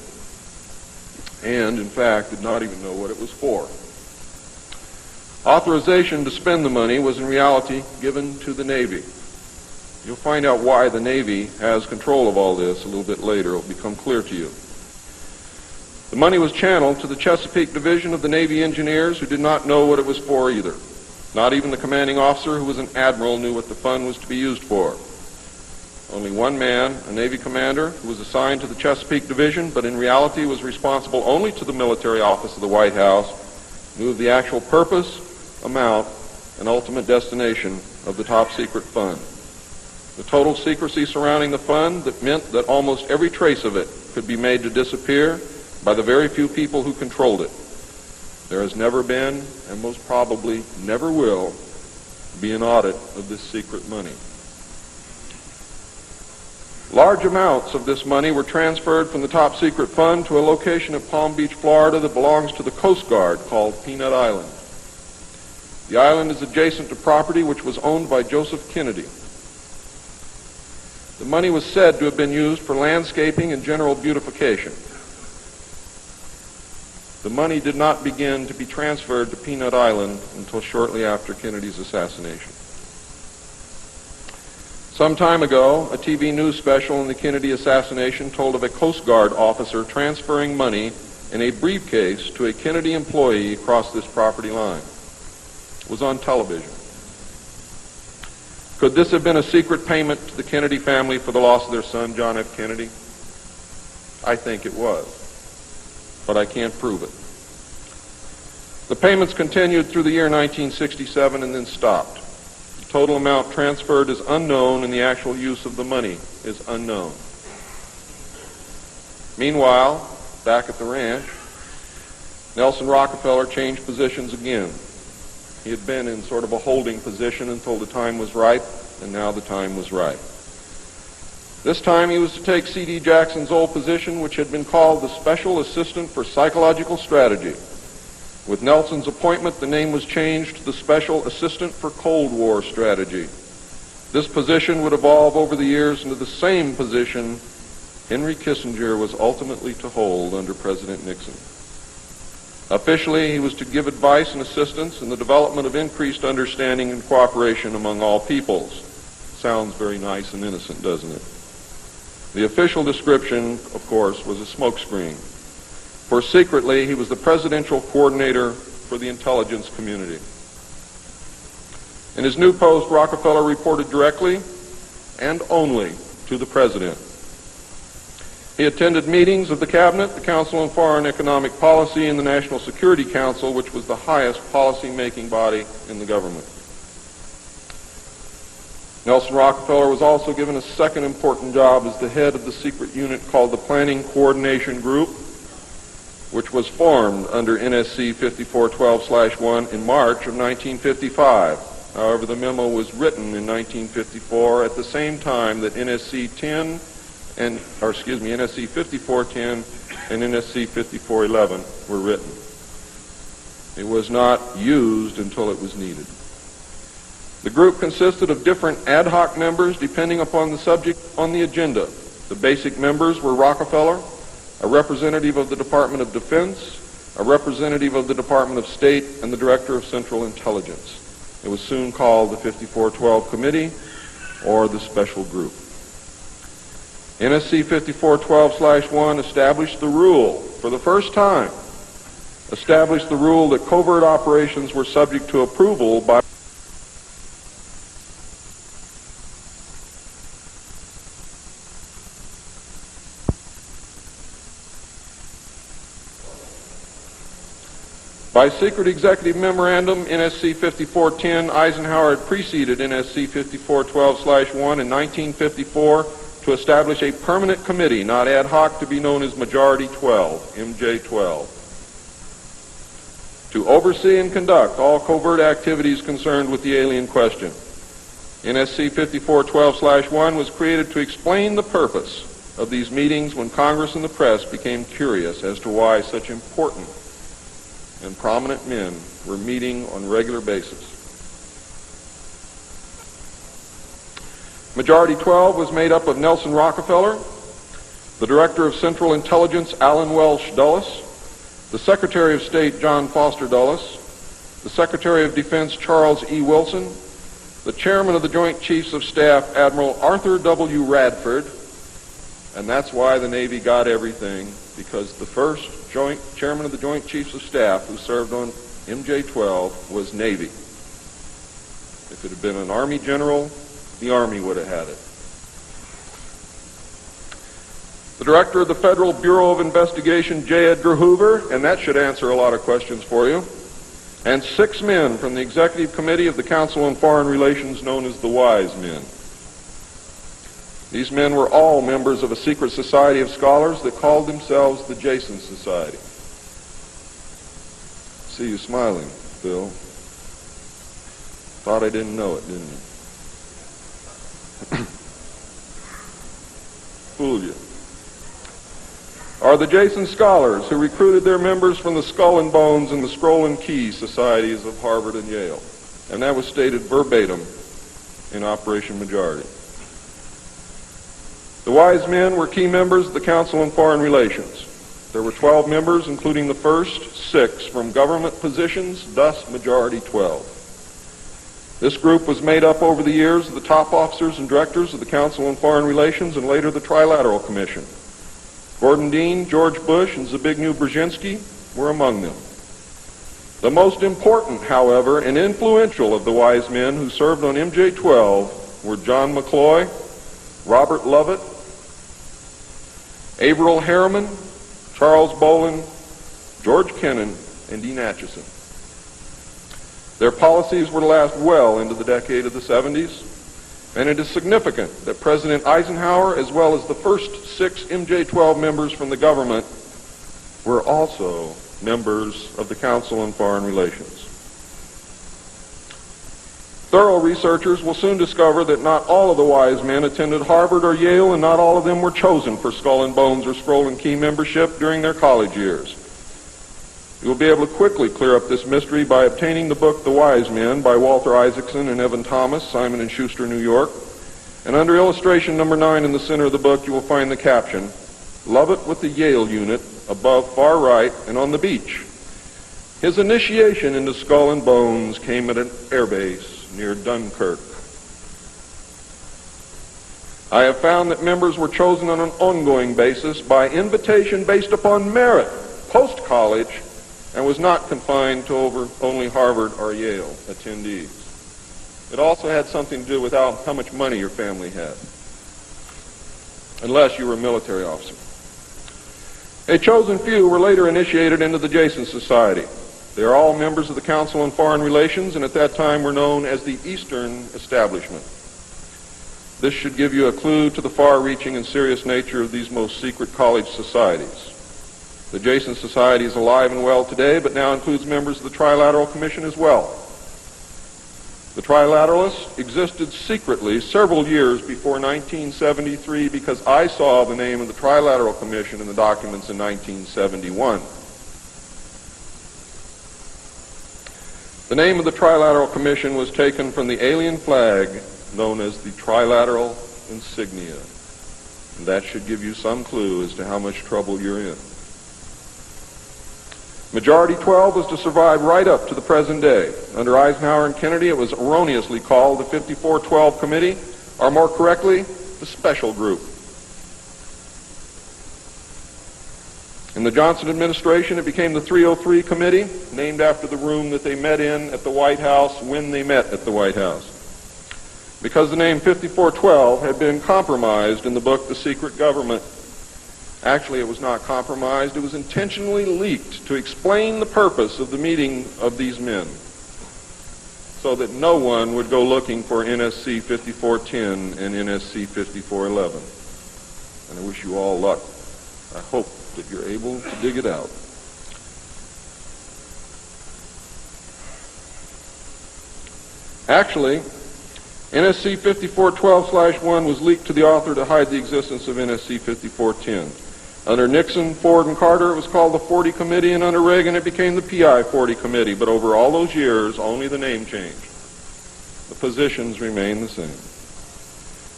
and, in fact, did not even know what it was for. Authorization to spend the money was in reality given to the Navy. You'll find out why the Navy has control of all this a little bit later. It will become clear to you. The money was channeled to the Chesapeake Division of the Navy Engineers, who did not know what it was for either. Not even the commanding officer, who was an admiral, knew what the fund was to be used for. Only one man, a Navy commander, who was assigned to the Chesapeake Division, but in reality was responsible only to the military office of the White House, knew of the actual purpose, amount, and ultimate destination of the top-secret fund. The total secrecy surrounding the fund that meant that almost every trace of it could be made to disappear by the very few people who controlled it. There has never been, and most probably never will, be an audit of this secret money. Large amounts of this money were transferred from the top secret fund to a location at Palm Beach, Florida that belongs to the Coast Guard called Peanut Island. The island is adjacent to property which was owned by Joseph Kennedy. The money was said to have been used for landscaping and general beautification. The money did not begin to be transferred to Peanut Island until shortly after Kennedy's assassination. Some time ago, a TV news special on the Kennedy assassination told of a Coast Guard officer transferring money in a briefcase to a Kennedy employee across this property line. It was on television. Could this have been a secret payment to the Kennedy family for the loss of their son, John F. Kennedy? I think it was, but I can't prove it. The payments continued through the year 1967 and then stopped. The total amount transferred is unknown and the actual use of the money is unknown. Meanwhile, back at the ranch, Nelson Rockefeller changed positions again. He had been in sort of a holding position until the time was ripe, and now the time was right. This time he was to take C.D. Jackson's old position, which had been called the Special Assistant for Psychological Strategy. With Nelson's appointment, the name was changed to the Special Assistant for Cold War Strategy. This position would evolve over the years into the same position Henry Kissinger was ultimately to hold under President Nixon. Officially, he was to give advice and assistance in the development of increased understanding and cooperation among all peoples. Sounds very nice and innocent, doesn't it? The official description, of course, was a smokescreen. For secretly, he was the presidential coordinator for the intelligence community. In his new post, Rockefeller reported directly and only to the President. He attended meetings of the Cabinet, the Council on Foreign Economic Policy, and the National Security Council, which was the highest policy-making body in the government. Nelson Rockefeller was also given a second important job as the head of the secret unit called the Planning Coordination Group, which was formed under NSC 5412/1 in March of 1955. However, the memo was written in 1954 at the same time that NSC 5410 and NSC 5411 were written. It was not used until it was needed. The group consisted of different ad hoc members depending upon the subject on the agenda. The basic members were Rockefeller, a representative of the Department of Defense, a representative of the Department of State, and the Director of Central Intelligence. It was soon called the 5412 Committee, or the Special Group. NSC 5412/1 established the rule, for the first time, established the rule that covert operations were subject to approval by By secret executive memorandum, NSC 5410, Eisenhower had preceded NSC 5412/1 in 1954 to establish a permanent committee, not ad hoc, to be known as Majority 12, MJ12, to oversee and conduct all covert activities concerned with the alien question. NSC 5412/1 was created to explain the purpose of these meetings when Congress and the press became curious as to why such important and prominent men were meeting on a regular basis. Majority 12 was made up of Nelson Rockefeller, the Director of Central Intelligence, Allen Welsh Dulles, the Secretary of State, John Foster Dulles, the Secretary of Defense, Charles E. Wilson, the Chairman of the Joint Chiefs of Staff, Admiral Arthur W. Radford, and that's why the Navy got everything, because the first Chairman of the Joint Chiefs of Staff who served on MJ-12 was Navy. If it had been an Army general, the Army would have had it. The Director of the Federal Bureau of Investigation, J. Edgar Hoover, and that should answer a lot of questions for you, and 6 men from the Executive Committee of the Council on Foreign Relations known as the Wise Men. These men were all members of a secret society of scholars that called themselves the Jason Society. See you smiling, Bill. Thought I didn't know it, didn't you? Fooled you. Are the Jason scholars who recruited their members from the Skull and Bones and the Scroll and Key societies of Harvard and Yale. And that was stated verbatim in Operation Majority. The Wise Men were key members of the Council on Foreign Relations. There were 12 members, including the first 6 from government positions, thus Majority 12. This group was made up over the years of the top officers and directors of the Council on Foreign Relations and later the Trilateral Commission. Gordon Dean, George Bush, and Zbigniew Brzezinski were among them. The most important, however, and influential of the Wise Men who served on MJ-12 were John McCloy, Robert Lovett, Averill Harriman, Charles Bolin, George Kennan, and Dean Acheson. Their policies were to last well into the decade of the 70s, and it is significant that President Eisenhower, as well as the first 6 MJ-12 members from the government, were also members of the Council on Foreign Relations. Thorough researchers will soon discover that not all of the Wise Men attended Harvard or Yale, and not all of them were chosen for Skull and Bones or Scroll and Key membership during their college years. You will be able to quickly clear up this mystery by obtaining the book The Wise Men by Walter Isaacson and Evan Thomas, Simon & Schuster, New York. And under illustration number 9 in the center of the book, you will find the caption, "Lovett with the Yale unit, above far right and on the beach. His initiation into Skull and Bones came at an airbase near Dunkirk." I have found that members were chosen on an ongoing basis by invitation based upon merit, post-college, and was not confined to only Harvard or Yale attendees. It also had something to do with how much money your family had, unless you were a military officer. A chosen few were later initiated into the Jason Society. They are all members of the Council on Foreign Relations, and at that time were known as the Eastern Establishment. This should give you a clue to the far-reaching and serious nature of these most secret college societies. The Jason Society is alive and well today, but now includes members of the Trilateral Commission as well. The Trilateralists existed secretly several years before 1973 because I saw the name of the Trilateral Commission in the documents in 1971. The name of the Trilateral Commission was taken from the alien flag known as the Trilateral Insignia. And that should give you some clue as to how much trouble you're in. Majority 12 was to survive right up to the present day. Under Eisenhower and Kennedy, it was erroneously called the 5412 Committee, or more correctly, the Special Group. In the Johnson administration, it became the 303 Committee, named after the room that they met in at the White House when they met at the White House. Because the name 5412 had been compromised in the book The Secret Government. Actually, it was not compromised. It was intentionally leaked to explain the purpose of the meeting of these men so that no one would go looking for NSC 5410 and NSC 5411. And I wish you all luck. I hope that you're able to dig it out. Actually, NSC 5412/1 was leaked to the author to hide the existence of NSC 5410. Under Nixon, Ford, and Carter, it was called the 40 Committee, and under Reagan, it became the PI 40 Committee. But over all those years, only the name changed. The positions remained the same.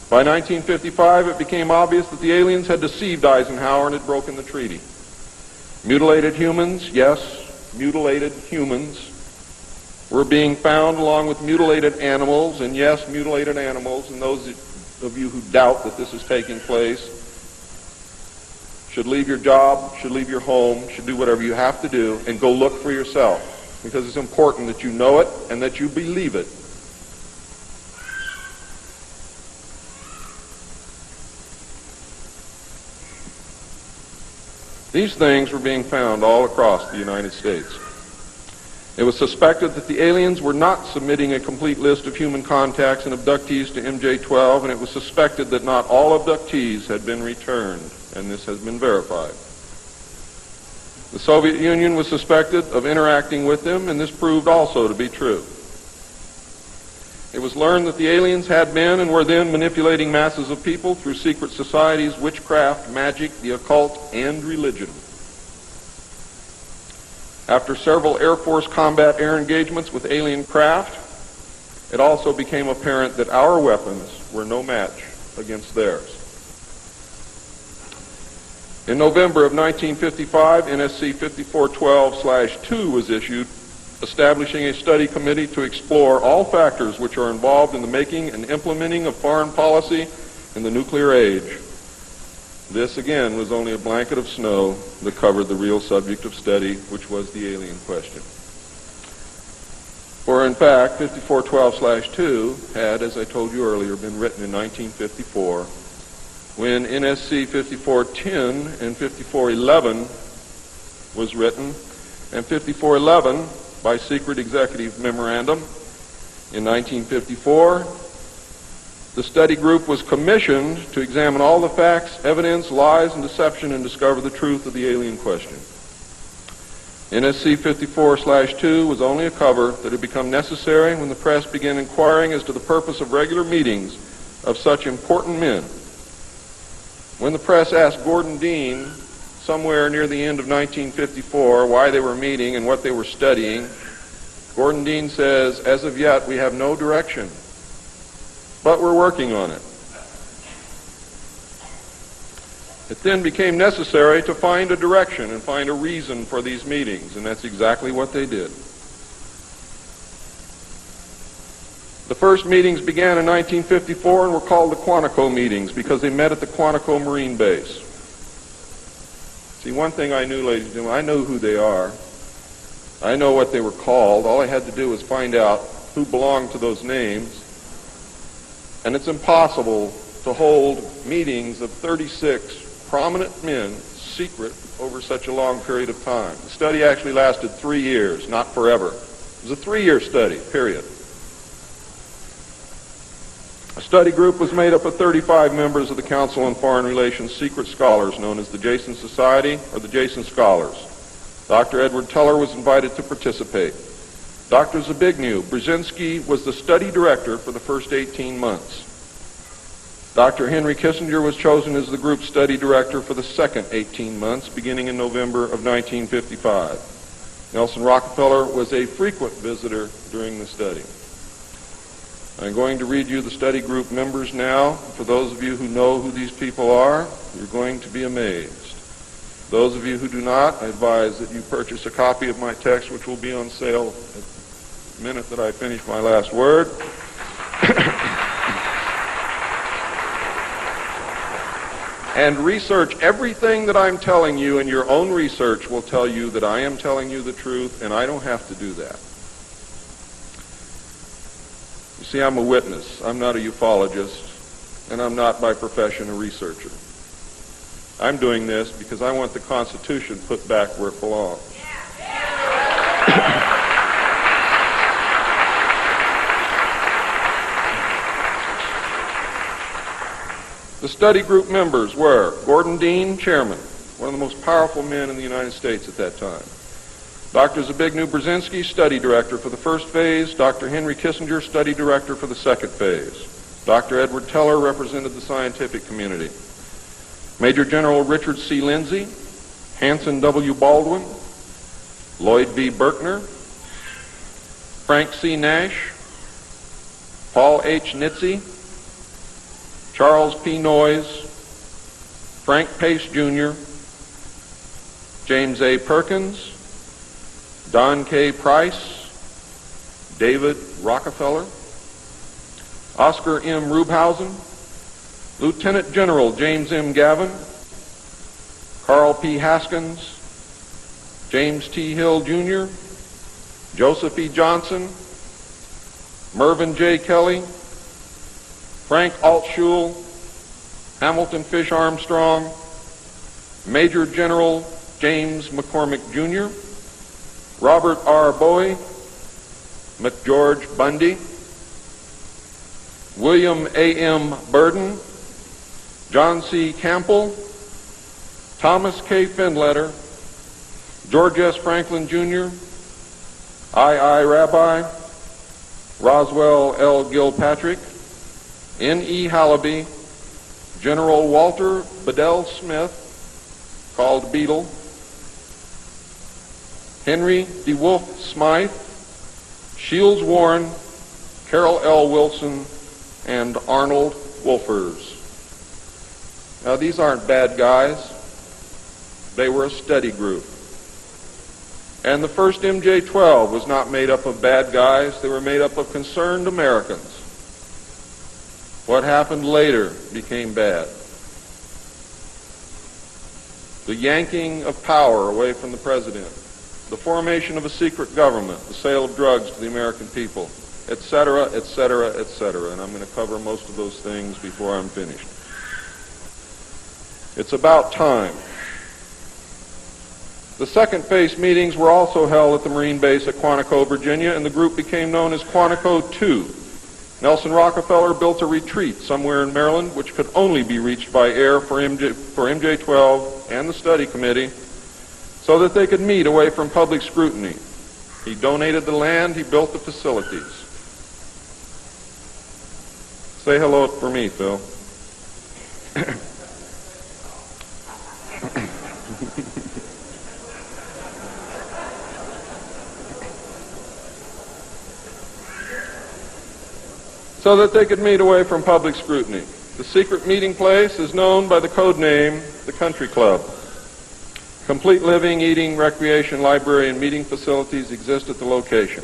By 1955, it became obvious that the aliens had deceived Eisenhower and had broken the treaty. Mutilated humans, yes, mutilated humans, were being found along with mutilated animals, and yes, mutilated animals, and those of you who doubt that this is taking place should leave your job, should leave your home, should do whatever you have to do, and go look for yourself, because it's important that you know it and that you believe it. These things were being found all across the United States. It was suspected that the aliens were not submitting a complete list of human contacts and abductees to MJ-12, and it was suspected that not all abductees had been returned, and this has been verified. The Soviet Union was suspected of interacting with them, and this proved also to be true. It was learned that the aliens had been and were then manipulating masses of people through secret societies, witchcraft, magic, the occult, and religion. After several Air Force combat air engagements with alien craft, it also became apparent that our weapons were no match against theirs. In November of 1955, NSC 5412/2 was issued, establishing a study committee to explore all factors which are involved in the making and implementing of foreign policy in the nuclear age. This, again, was only a blanket of snow that covered the real subject of study, which was the alien question. For, in fact, 5412/2 had, as I told you earlier, been written in 1954, when NSC 5410 and 5411 was written, and 5411, by secret executive memorandum in 1954, the study group was commissioned to examine all the facts, evidence, lies, and deception and discover the truth of the alien question. NSC 54/2 was only a cover that had become necessary when the press began inquiring as to the purpose of regular meetings of such important men. When the press asked Gordon Dean, somewhere near the end of 1954, why they were meeting and what they were studying, Gordon Dean says, "As of yet, we have no direction, but we're working on it." It then became necessary to find a direction and find a reason for these meetings, and that's exactly what they did. The first meetings began in 1954 and were called the Quantico meetings because they met at the Quantico Marine Base. See, one thing I knew, ladies and gentlemen, I know who they are. I know what they were called. All I had to do was find out who belonged to those names, And it's impossible to hold meetings of 36 prominent men secret over such a long period of time. The study actually lasted 3 years, not forever. It was a 3-year study, period. A study group was made up of 35 members of the Council on Foreign Relations secret scholars known as the Jason Society or the Jason Scholars. Dr. Edward Teller was invited to participate. Dr. Zbigniew Brzezinski was the study director for the first 18 months. Dr. Henry Kissinger was chosen as the group study director for the second 18 months, beginning in November of 1955. Nelson Rockefeller was a frequent visitor during the study. I'm going to read you the study group members now. For those of you who know who these people are, you're going to be amazed. Those of you who do not, I advise that you purchase a copy of my text, which will be on sale at the minute that I finish my last word. And research everything that I'm telling you, and your own research will tell you that I am telling you the truth, and I don't have to do that. You see, I'm a witness. I'm not a ufologist, and I'm not by profession a researcher. I'm doing this because I want the Constitution put back where it belongs. The study group members were Gordon Dean, chairman, one of the most powerful men in the United States at that time. Dr. Zbigniew Brzezinski, study director for the first phase. Dr. Henry Kissinger, study director for the second phase. Dr. Edward Teller represented the scientific community. Major General Richard C. Lindsay, Hanson W. Baldwin, Lloyd V. Berkner, Frank C. Nash, Paul H. Nitze, Charles P. Noyes, Frank Pace Jr., James A. Perkins, Don K. Price, David Rockefeller, Oscar M. Rubhausen, Lieutenant General James M. Gavin, Carl P. Haskins, James T. Hill Jr., Joseph E. Johnson, Mervyn J. Kelly, Frank Altschul, Hamilton Fish Armstrong, Major General James McCormick Jr., Robert R. Bowie, McGeorge Bundy, William A. M. Burden, John C. Campbell, Thomas K. Findletter, George S. Franklin Jr., I. Rabbi, Roswell L. Gilpatrick, N. E. Hallaby, General Walter Bedell Smith, called Beadle, Henry DeWolf Smythe, Shields Warren, Carol L. Wilson, and Arnold Wolfers. Now, these aren't bad guys. They were a study group. And the first MJ-12 was not made up of bad guys. They were made up of concerned Americans. What happened later became bad. The yanking of power away from the president, the formation of a secret government, the sale of drugs to the American people, etc., etc., etc. And I'm going to cover most of those things before I'm finished. It's about time. The second phase meetings were also held at the Marine base at Quantico, Virginia, and the group became known as Quantico 2. Nelson Rockefeller built a retreat somewhere in Maryland which could only be reached by air for MJ-12 and the study committee so that they could meet away from public scrutiny. He donated the land, he built the facilities. Say hello for me, Phil. So that they could meet away from public scrutiny. The secret meeting place is known by the code name, the Country Club. Complete living, eating, recreation, library, and meeting facilities exist at the location.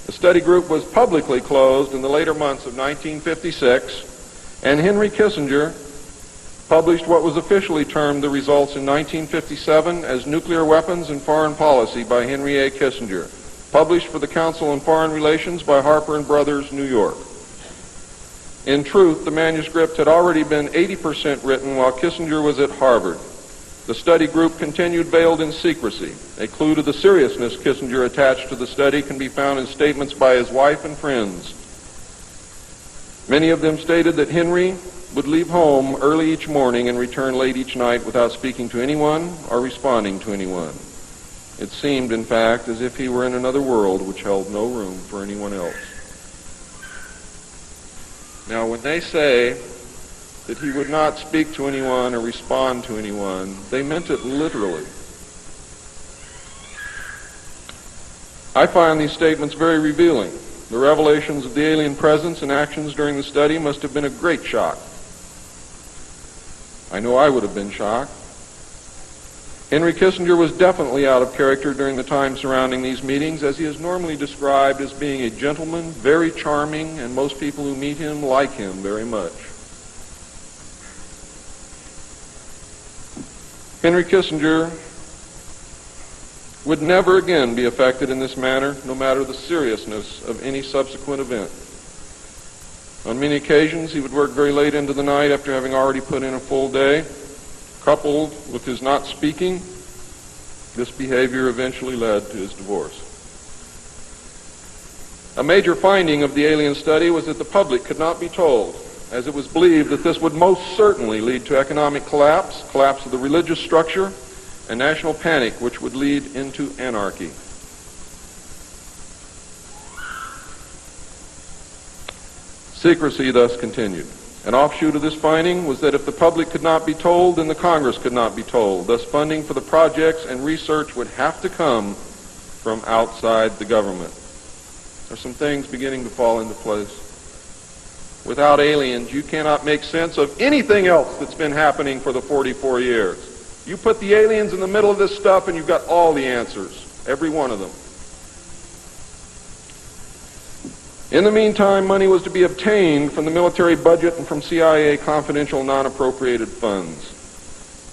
The study group was publicly closed in the later months of 1956, and Henry Kissinger published what was officially termed the results in 1957 as Nuclear Weapons and Foreign Policy by Henry A. Kissinger, published for the Council on Foreign Relations by Harper and Brothers, New York. In truth, the manuscript had already been 80% written while Kissinger was at Harvard. The study group continued veiled in secrecy. A clue to the seriousness Kissinger attached to the study can be found in statements by his wife and friends. Many of them stated that Henry would leave home early each morning and return late each night without speaking to anyone or responding to anyone. It seemed, in fact, as if he were in another world which held no room for anyone else. Now, when they say that he would not speak to anyone or respond to anyone, they meant it literally. I find these statements very revealing. The revelations of the alien presence and actions during the study must have been a great shock. I know I would have been shocked. Henry Kissinger was definitely out of character during the time surrounding these meetings, as he is normally described as being a gentleman, very charming, and most people who meet him like him very much. Henry Kissinger would never again be affected in this manner, no matter the seriousness of any subsequent event. On many occasions, he would work very late into the night after having already put in a full day. Coupled with his not speaking, this behavior eventually led to his divorce. A major finding of the alien study was that the public could not be told, as it was believed that this would most certainly lead to economic collapse of the religious structure, and national panic, which would lead into anarchy. Secrecy thus continued. An offshoot of this finding was that if the public could not be told, then the Congress could not be told. Thus, funding for the projects and research would have to come from outside the government. There are some things beginning to fall into place. Without aliens, you cannot make sense of anything else that's been happening for the 44 years. You put the aliens in the middle of this stuff and you've got all the answers, every one of them. In the meantime, money was to be obtained from the military budget and from CIA confidential non-appropriated funds.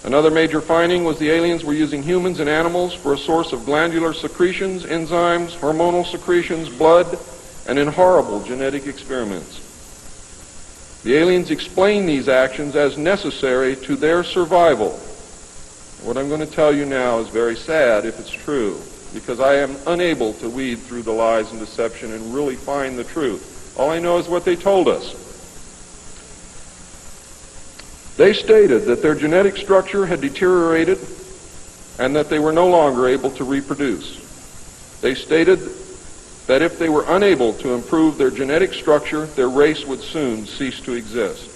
Another major finding was the aliens were using humans and animals for a source of glandular secretions, enzymes, hormonal secretions, blood, and in horrible genetic experiments. The aliens explained these actions as necessary to their survival. What I'm going to tell you now is very sad if it's true, because I am unable to weed through the lies and deception and really find the truth. All I know is what they told us. They stated that their genetic structure had deteriorated and that they were no longer able to reproduce. They stated that if they were unable to improve their genetic structure, their race would soon cease to exist.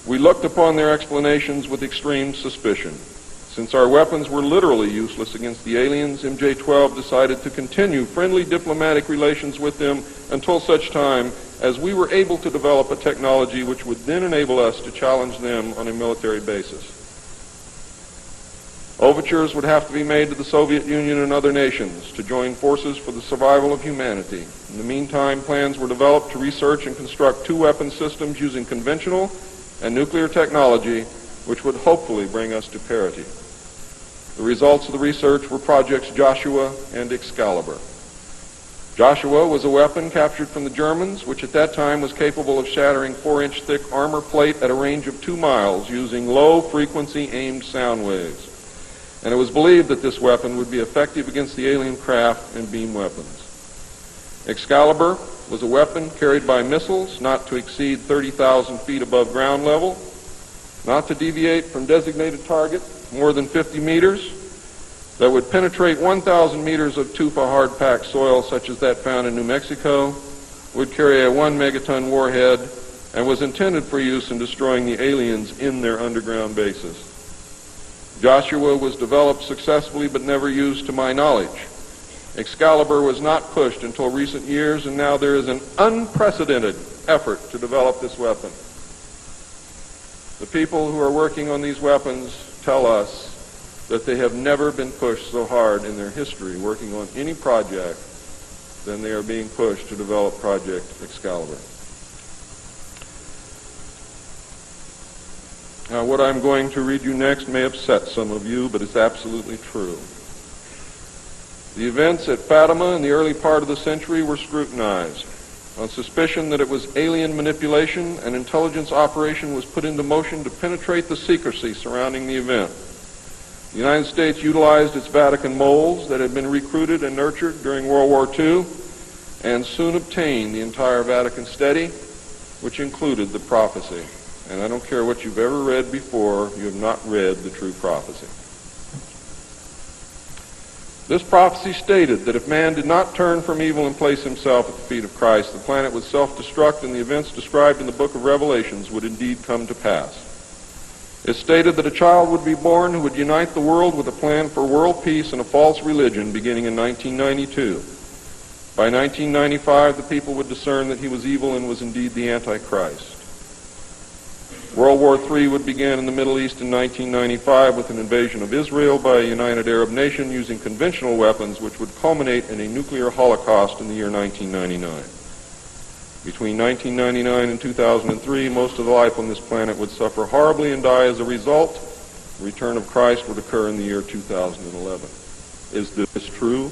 We looked upon their explanations with extreme suspicion. Since our weapons were literally useless against the aliens, MJ-12 decided to continue friendly diplomatic relations with them until such time as we were able to develop a technology which would then enable us to challenge them on a military basis. Overtures would have to be made to the Soviet Union and other nations to join forces for the survival of humanity. In the meantime, plans were developed to research and construct two weapon systems using conventional and nuclear technology, which would hopefully bring us to parity. The results of the research were projects Joshua and Excalibur. Joshua was a weapon captured from the Germans, which at that time was capable of shattering 4-inch thick armor plate at a range of 2 miles using low-frequency aimed sound waves. And it was believed that this weapon would be effective against the alien craft and beam weapons. Excalibur was a weapon carried by missiles not to exceed 30,000 feet above ground level, not to deviate from designated target more than 50 meters, that would penetrate 1,000 meters of tufa hard-packed soil such as that found in New Mexico, would carry a 1 megaton warhead, and was intended for use in destroying the aliens in their underground bases. Joshua was developed successfully but never used to my knowledge. Excalibur was not pushed until recent years, and now there is an unprecedented effort to develop this weapon. The people who are working on these weapons tell us that they have never been pushed so hard in their history working on any project than they are being pushed to develop Project Excalibur. Now, what I'm going to read you next may upset some of you, but it's absolutely true. The events at Fatima in the early part of the century were scrutinized. On suspicion that it was alien manipulation, an intelligence operation was put into motion to penetrate the secrecy surrounding the event. The United States utilized its Vatican moles that had been recruited and nurtured during World War II and soon obtained the entire Vatican study, which included the prophecy. And I don't care what you've ever read before, you have not read the true prophecy. This prophecy stated that if man did not turn from evil and place himself at the feet of Christ, the planet would self-destruct and the events described in the book of Revelations would indeed come to pass. It stated that a child would be born who would unite the world with a plan for world peace and a false religion beginning in 1992. By 1995, the people would discern that he was evil and was indeed the Antichrist. World War III would begin in the Middle East in 1995 with an invasion of Israel by a united Arab nation using conventional weapons, which would culminate in a nuclear holocaust in the year 1999. Between 1999 and 2003, most of the life on this planet would suffer horribly and die as a result. The return of Christ would occur in the year 2011. Is this true?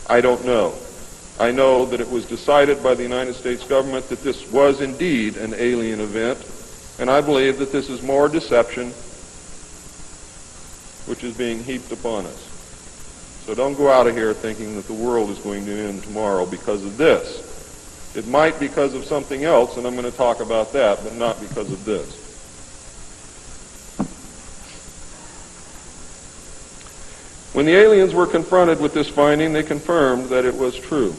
I don't know. I know that it was decided by the United States government that this was indeed an alien event, and I believe that this is more deception which is being heaped upon us. So don't go out of here thinking that the world is going to end tomorrow because of this. It might because of something else, and I'm going to talk about that, but not because of this. When the aliens were confronted with this finding, they confirmed that it was true.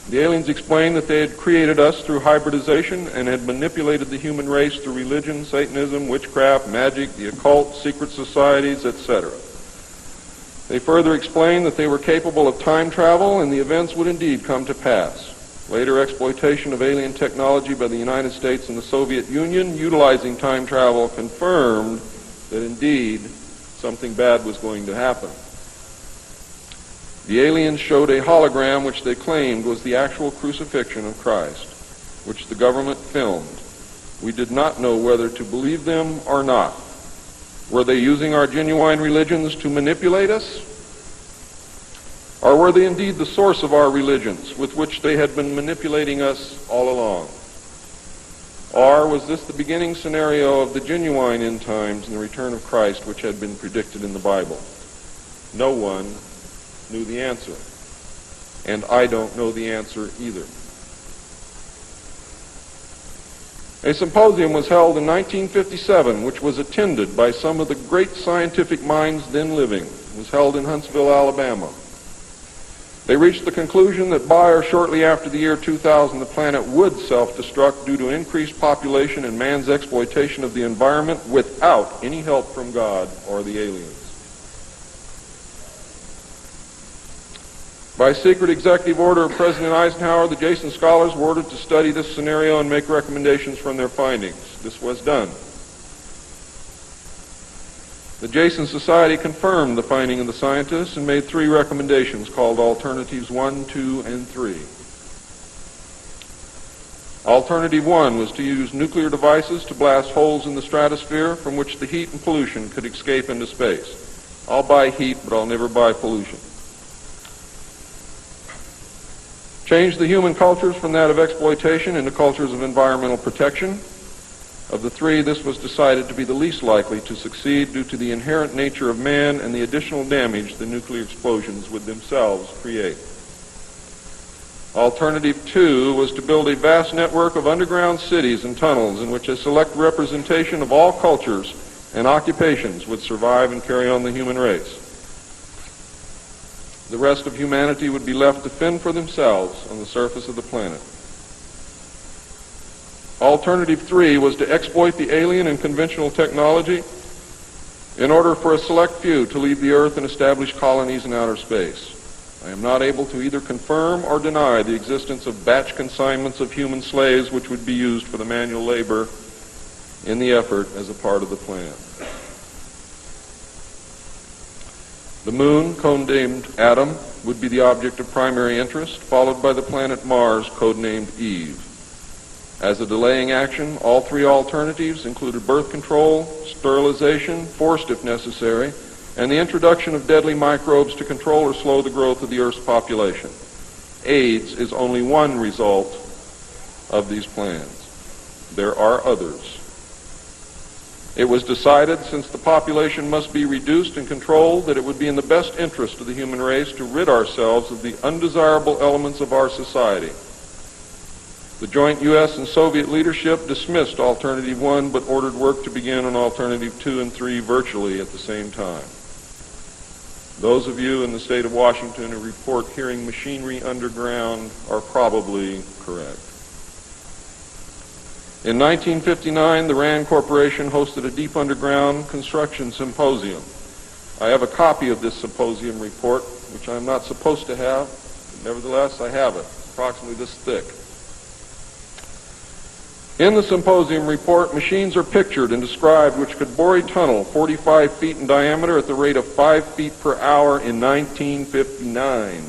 The aliens explained that they had created us through hybridization and had manipulated the human race through religion, Satanism, witchcraft, magic, the occult, secret societies, etc. They further explained that they were capable of time travel and the events would indeed come to pass. Later exploitation of alien technology by the United States and the Soviet Union utilizing time travel confirmed that indeed something bad was going to happen. The aliens showed a hologram which they claimed was the actual crucifixion of Christ, which the government filmed. We did not know whether to believe them or not. Were they using our genuine religions to manipulate us? Or were they indeed the source of our religions with which they had been manipulating us all along? Or was this the beginning scenario of the genuine end times and the return of Christ which had been predicted in the Bible? No one knew the answer, and I don't know the answer either. A symposium was held in 1957, which was attended by some of the great scientific minds then living. It was held in Huntsville, Alabama. They reached the conclusion that by or shortly after the year 2000, the planet would self-destruct due to increased population and man's exploitation of the environment without any help from God or the aliens. By secret executive order of President Eisenhower, the Jason scholars were ordered to study this scenario and make recommendations from their findings. This was done. The Jason Society confirmed the finding of the scientists and made 3 recommendations called Alternatives 1, 2, and 3. Alternative 1 was to use nuclear devices to blast holes in the stratosphere from which the heat and pollution could escape into space. I'll buy heat, but I'll never buy pollution. Change the human cultures from that of exploitation into cultures of environmental protection. Of the 3, this was decided to be the least likely to succeed due to the inherent nature of man and the additional damage the nuclear explosions would themselves create. Alternative 2 was to build a vast network of underground cities and tunnels in which a select representation of all cultures and occupations would survive and carry on the human race. The rest of humanity would be left to fend for themselves on the surface of the planet. Alternative 3 was to exploit the alien and conventional technology in order for a select few to leave the Earth and establish colonies in outer space. I am not able to either confirm or deny the existence of batch consignments of human slaves which would be used for the manual labor in the effort as a part of the plan. The moon, codenamed Adam, would be the object of primary interest, followed by the planet Mars, codenamed Eve. As a delaying action, all 3 alternatives included birth control, sterilization, forced if necessary, and the introduction of deadly microbes to control or slow the growth of the Earth's population. AIDS is only one result of these plans. There are others. It was decided, since the population must be reduced and controlled, that it would be in the best interest of the human race to rid ourselves of the undesirable elements of our society. The joint U.S. and Soviet leadership dismissed Alternative 1 but ordered work to begin on Alternative 2 and 3 virtually at the same time. Those of you in the state of Washington who report hearing machinery underground are probably correct. In 1959, the RAND Corporation hosted a deep underground construction symposium. I have a copy of this symposium report, which I'm not supposed to have, but nevertheless I have it, approximately this thick. In the symposium report, machines are pictured and described which could bore a tunnel 45 feet in diameter at the rate of 5 feet per hour in 1959.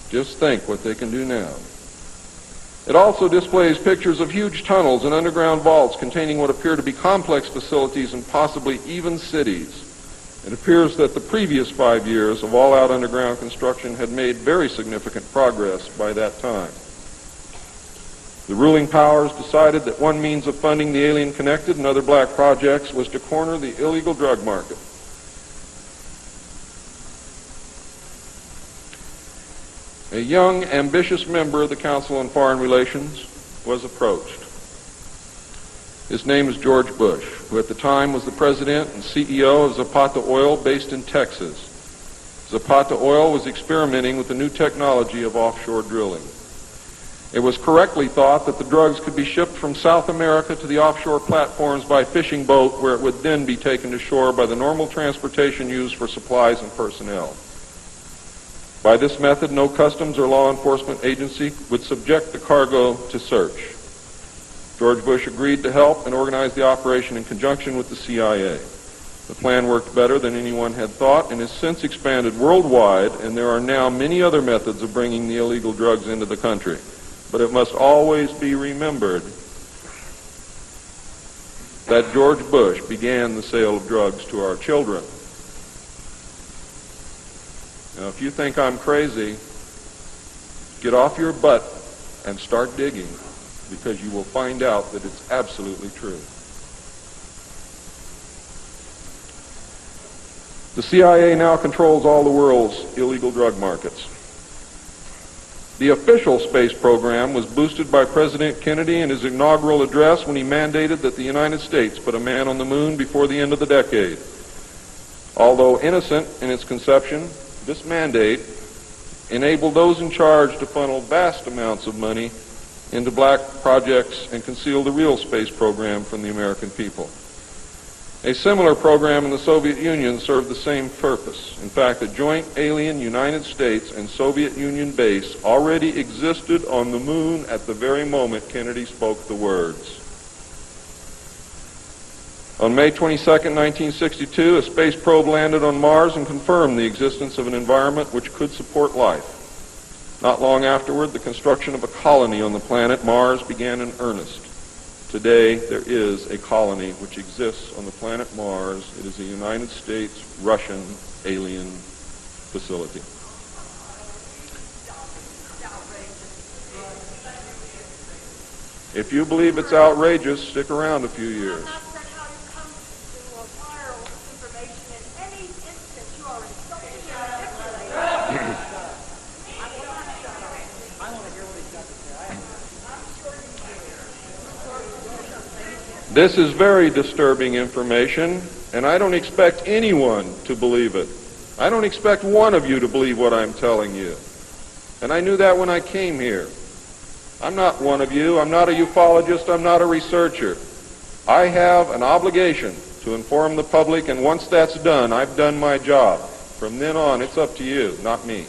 Just think what they can do now. It also displays pictures of huge tunnels and underground vaults containing what appear to be complex facilities and possibly even cities. It appears that the previous 5 years of all-out underground construction had made very significant progress by that time. The ruling powers decided that one means of funding the alien-connected and other black projects was to corner the illegal drug market. A young, ambitious member of the Council on Foreign Relations was approached. His name is George Bush, who at the time was the president and CEO of Zapata Oil based in Texas. Zapata Oil was experimenting with the new technology of offshore drilling. It was correctly thought that the drugs could be shipped from South America to the offshore platforms by fishing boat, where it would then be taken to shore by the normal transportation used for supplies and personnel. By this method, no customs or law enforcement agency would subject the cargo to search. George Bush agreed to help and organize the operation in conjunction with the CIA. The plan worked better than anyone had thought and has since expanded worldwide, and there are now many other methods of bringing the illegal drugs into the country. But it must always be remembered that George Bush began the sale of drugs to our children. Now, if you think I'm crazy, get off your butt and start digging, because you will find out that it's absolutely true. The CIA now controls all the world's illegal drug markets. The official space program was boosted by President Kennedy in his inaugural address when he mandated that the United States put a man on the moon before the end of the decade. Although innocent in its conception, this mandate enabled those in charge to funnel vast amounts of money into black projects and conceal the real space program from the American people. A similar program in the Soviet Union served the same purpose. In fact, a joint alien United States and Soviet Union base already existed on the moon at the very moment Kennedy spoke the words. On May 22, 1962, a space probe landed on Mars and confirmed the existence of an environment which could support life. Not long afterward, the construction of a colony on the planet Mars began in earnest. Today, there is a colony which exists on the planet Mars. It is a United States-Russian alien facility. If you believe it's outrageous, stick around a few years. This is very disturbing information, and I don't expect anyone to believe it. I don't expect one of you to believe what I'm telling you. And I knew that when I came here. I'm not one of you. I'm not a ufologist. I'm not a researcher. I have an obligation to inform the public, and once that's done, I've done my job. From then on, it's up to you, not me.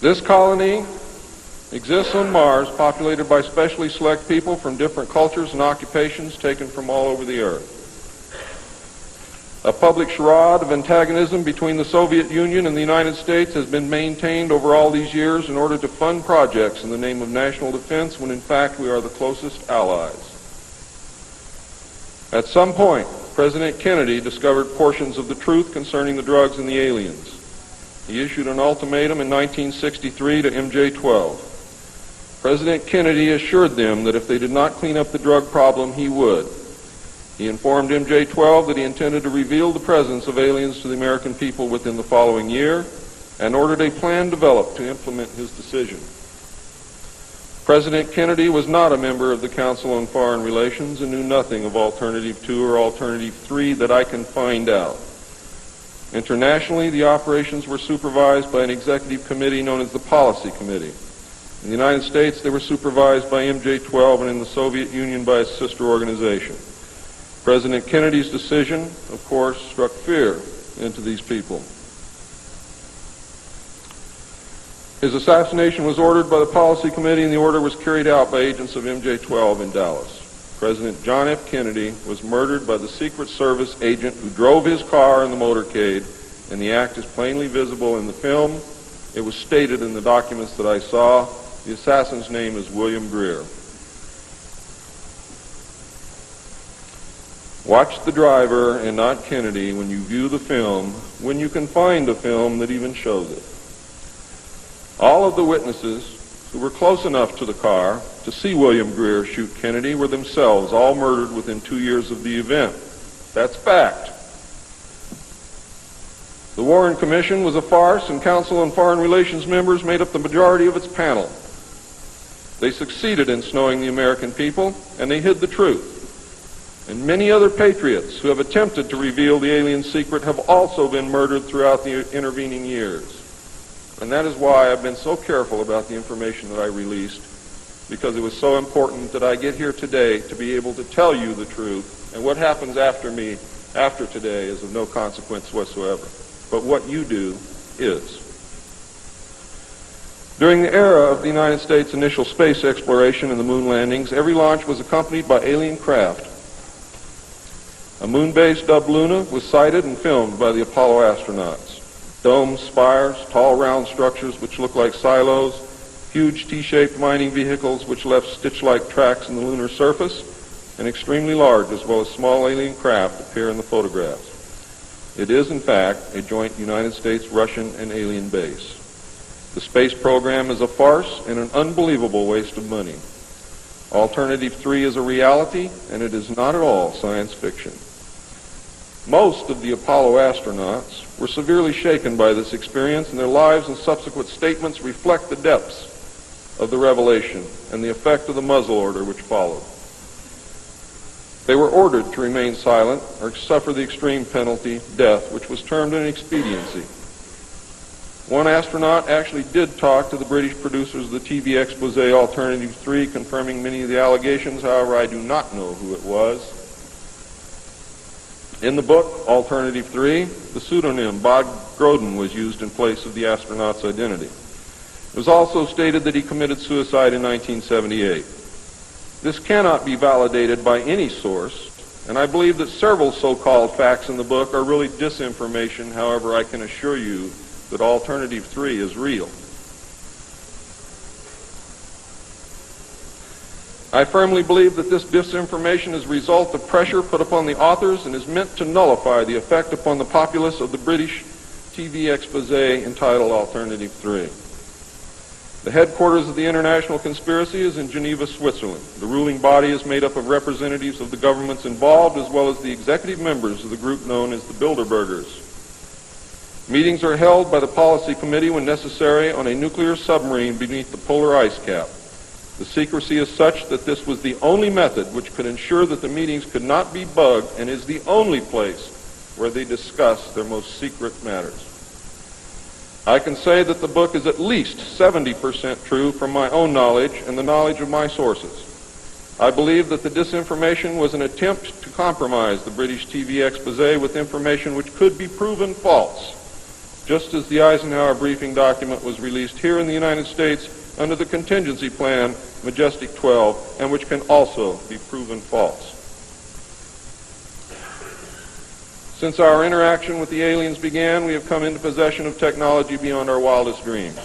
This colony exists on Mars, populated by specially select people from different cultures and occupations taken from all over the earth. A public charade of antagonism between the Soviet Union and the United States has been maintained over all these years in order to fund projects in the name of national defense when in fact we are the closest allies. At some point, President Kennedy discovered portions of the truth concerning the drugs and the aliens. He issued an ultimatum in 1963 to MJ-12. President Kennedy assured them that if they did not clean up the drug problem, he would. He informed MJ-12 that he intended to reveal the presence of aliens to the American people within the following year and ordered a plan developed to implement his decision. President Kennedy was not a member of the Council on Foreign Relations and knew nothing of Alternative 2 or Alternative 3 that I can find out. Internationally, the operations were supervised by an executive committee known as the Policy Committee. In the United States, they were supervised by MJ-12 and in the Soviet Union by its sister organization. President Kennedy's decision, of course, struck fear into these people. His assassination was ordered by the Policy Committee, and the order was carried out by agents of MJ-12 in Dallas. President John F. Kennedy was murdered by the Secret Service agent who drove his car in the motorcade, and the act is plainly visible in the film. It was stated in the documents that I saw. The assassin's name is William Greer. Watch the driver and not Kennedy when you view the film, when you can find a film that even shows it. All of the witnesses who were close enough to the car to see William Greer shoot Kennedy were themselves all murdered within 2 years of the event. That's fact. The Warren Commission was a farce, and Council on Foreign Relations members made up the majority of its panel. They succeeded in snowing the American people, and they hid the truth. And many other patriots who have attempted to reveal the alien secret have also been murdered throughout the intervening years. And that is why I've been so careful about the information that I released, because it was so important that I get here today to be able to tell you the truth, and what happens after me, after today, is of no consequence whatsoever. But what you do is. During the era of the United States' initial space exploration and the moon landings, every launch was accompanied by alien craft. A moon base dubbed Luna was sighted and filmed by the Apollo astronauts. Domes, spires, tall round structures which look like silos, huge T-shaped mining vehicles which left stitch-like tracks in the lunar surface, and extremely large as well as small alien craft appear in the photographs. It is, in fact, a joint United States-Russian and alien base. The space program is a farce and an unbelievable waste of money. Alternative 3 is a reality, and it is not at all science fiction. Most of the Apollo astronauts were severely shaken by this experience, and their lives and subsequent statements reflect the depths of the revelation and the effect of the muzzle order which followed. They were ordered to remain silent or suffer the extreme penalty, death, which was termed an expediency. One astronaut actually did talk to the British producers of the TV expose Alternative 3, confirming many of the allegations. However, I do not know who it was. In the book, Alternative 3, the pseudonym Bob Groden was used in place of the astronaut's identity. It was also stated that he committed suicide in 1978. This cannot be validated by any source, and I believe that several so-called facts in the book are really disinformation. However, I can assure you that Alternative 3 is real. I firmly believe that this disinformation is a result of pressure put upon the authors and is meant to nullify the effect upon the populace of the British TV expose entitled Alternative 3. The headquarters of the international conspiracy is in Geneva, Switzerland. The ruling body is made up of representatives of the governments involved as well as the executive members of the group known as the Bilderbergers. Meetings are held by the Policy Committee when necessary on a nuclear submarine beneath the polar ice cap. The secrecy is such that this was the only method which could ensure that the meetings could not be bugged, and is the only place where they discuss their most secret matters. I can say that the book is at least 70% true from my own knowledge and the knowledge of my sources. I believe that the disinformation was an attempt to compromise the British TV expose with information which could be proven false, just as the Eisenhower briefing document was released here in the United States under the contingency plan Majestic 12, and which can also be proven false. Since our interaction with the aliens began, we have come into possession of technology beyond our wildest dreams.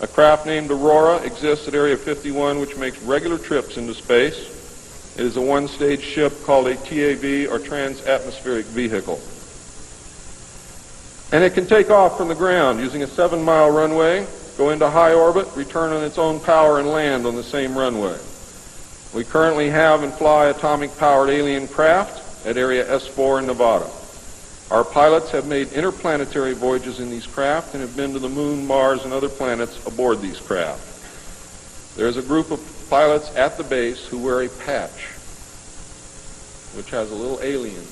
A craft named Aurora exists at Area 51, which makes regular trips into space. It is a one-stage ship called a TAV, or Trans-Atmospheric Vehicle. And it can take off from the ground using a 7-mile runway, go into high orbit, return on its own power, and land on the same runway. We currently have and fly atomic-powered alien craft at Area S4 in Nevada. Our pilots have made interplanetary voyages in these craft and have been to the Moon, Mars, and other planets aboard these craft. There is a group of pilots at the base who wear a patch, which has a little alien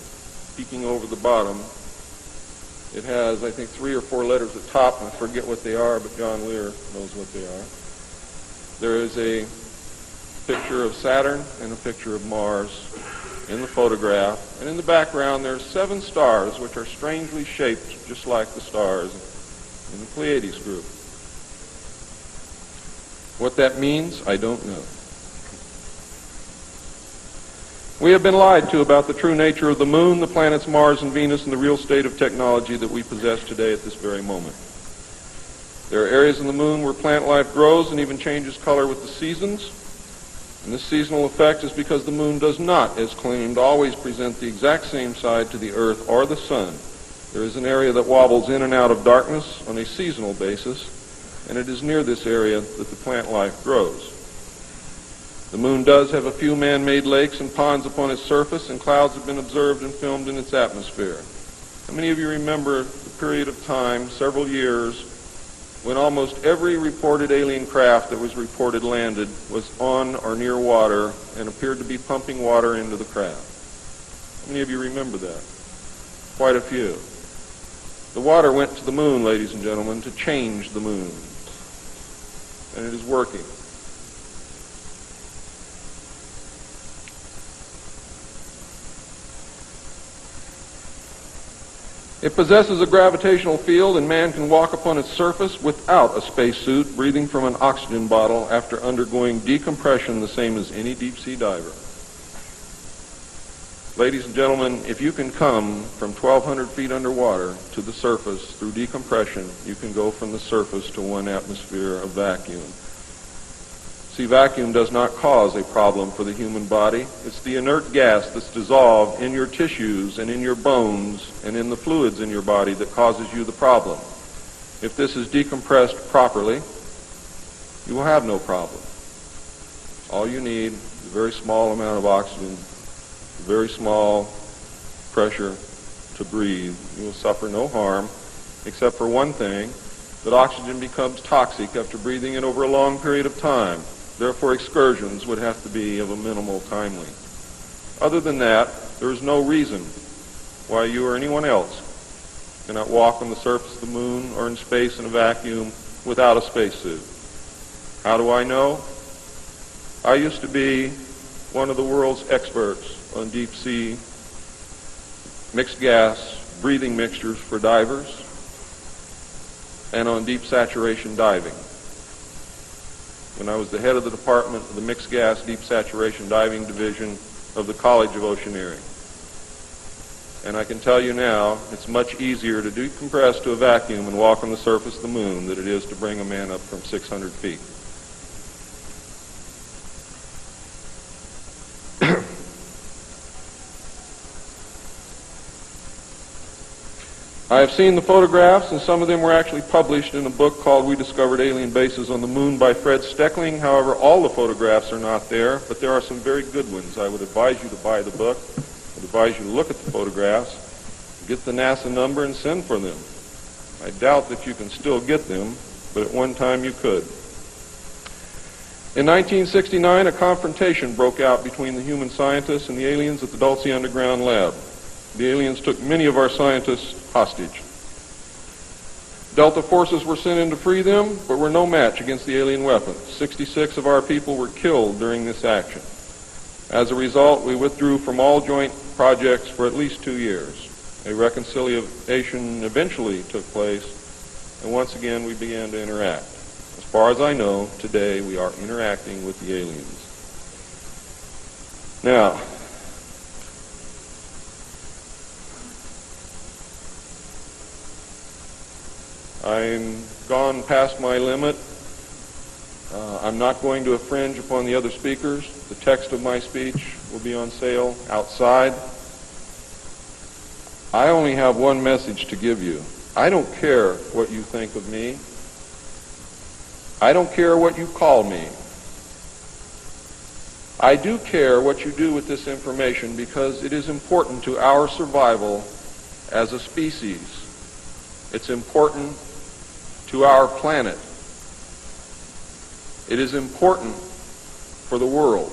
peeking over the bottom. It has, I think, 3 or 4 letters at the top, and I forget what they are, but John Lear knows what they are. There is a picture of Saturn and a picture of Mars in the photograph, and in the background there are 7 stars which are strangely shaped just like the stars in the Pleiades group. What that means, I don't know. We have been lied to about the true nature of the Moon, the planets Mars and Venus, and the real state of technology that we possess today at this very moment. There are areas in the Moon where plant life grows and even changes color with the seasons. And this seasonal effect is because the Moon does not, as claimed, always present the exact same side to the Earth or the Sun. There is an area that wobbles in and out of darkness on a seasonal basis, and it is near this area that the plant life grows. The Moon does have a few man-made lakes and ponds upon its surface, and clouds have been observed and filmed in its atmosphere. How many of you remember the period of time, several years, when almost every reported alien craft that was reported landed was on or near water and appeared to be pumping water into the craft? How many of you remember that? Quite a few. The water went to the Moon, ladies and gentlemen, to change the Moon. And it is working. It possesses a gravitational field, and man can walk upon its surface without a spacesuit, breathing from an oxygen bottle after undergoing decompression the same as any deep-sea diver. Ladies and gentlemen, if you can come from 1,200 feet underwater to the surface through decompression, you can go from the surface to 1 atmosphere of vacuum. See, vacuum does not cause a problem for the human body. It's the inert gas that's dissolved in your tissues and in your bones and in the fluids in your body that causes you the problem. If this is decompressed properly, you will have no problem. All you need is a very small amount of oxygen, a very small pressure to breathe. You will suffer no harm, except for one thing, that oxygen becomes toxic after breathing it over a long period of time. Therefore, excursions would have to be of a minimal time length. Other than that, there is no reason why you or anyone else cannot walk on the surface of the Moon or in space in a vacuum without a spacesuit. How do I know? I used to be one of the world's experts on deep-sea mixed gas breathing mixtures for divers and on deep saturation diving. When I was the head of the department of the Mixed Gas Deep Saturation Diving Division of the College of Oceaneering. And I can tell you now, it's much easier to decompress to a vacuum and walk on the surface of the Moon than it is to bring a man up from 600 feet. I have seen the photographs, and some of them were actually published in a book called We Discovered Alien Bases on the Moon by Fred Steckling. However, all the photographs are not there, but there are some very good ones. I would advise you to buy the book. I would advise you to look at the photographs, get the NASA number, and send for them. I doubt that you can still get them, but at one time you could. In 1969, a confrontation broke out between the human scientists and the aliens at the Dulce Underground Lab. The aliens took many of our scientists hostage. Delta forces were sent in to free them, but were no match against the alien weapons. 66 of our people were killed during this action. As a result, we withdrew from all joint projects for at least 2 years. A reconciliation eventually took place, and once again we began to interact. As far as I know, today we are interacting with the aliens. Now, I'm gone past my limit. I'm not going to infringe upon the other speakers. The text of my speech will be on sale outside. I only have one message to give you. I don't care what you think of me. I don't care what you call me. I do care what you do with this information because it is important to our survival as a species. It's important to our planet. It is important for the world.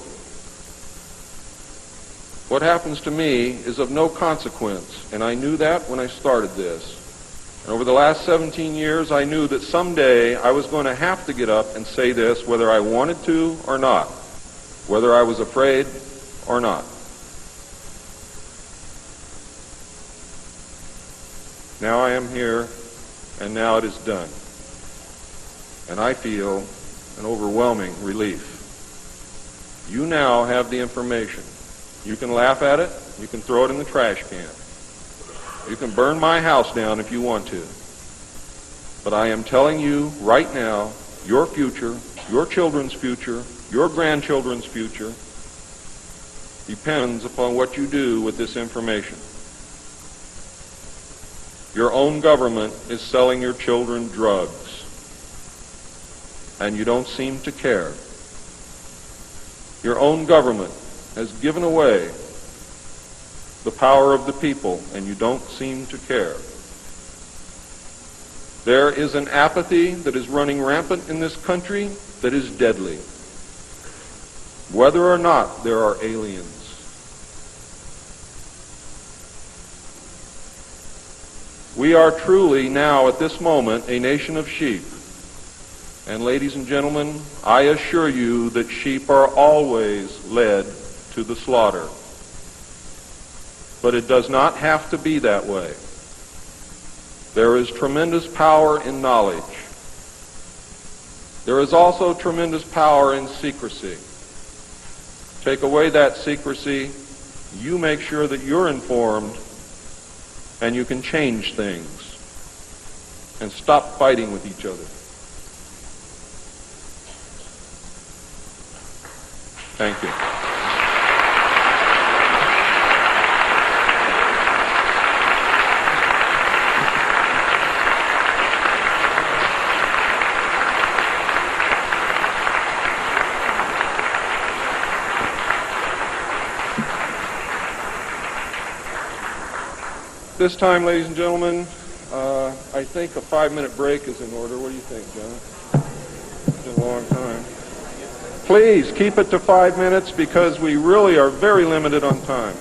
What happens to me is of no consequence, and I knew that when I started this. And over the last 17 years, I knew that someday I was going to have to get up and say this, whether I wanted to or not, whether I was afraid or not. Now I am here, and now it is done. And I feel an overwhelming relief. You now have the information. You can laugh at it. You can throw it in the trash can. You can burn my house down if you want to. But I am telling you right now, your future, your children's future, your grandchildren's future depends upon what you do with this information. Your own government is selling your children drugs, and you don't seem to care. Your own government has given away the power of the people, and you don't seem to care. There is an apathy that is running rampant in this country that is deadly, whether or not there are aliens. We are truly now, at this moment, a nation of sheep. And ladies and gentlemen, I assure you that sheep are always led to the slaughter. But it does not have to be that way. There is tremendous power in knowledge. There is also tremendous power in secrecy. Take away that secrecy, you make sure that you're informed, and you can change things and stop fighting with each other. Thank you. This time, ladies and gentlemen, I think a 5-minute break is in order. What do you think, John? It's been a long time. Please keep it to 5 minutes because we really are very limited on time.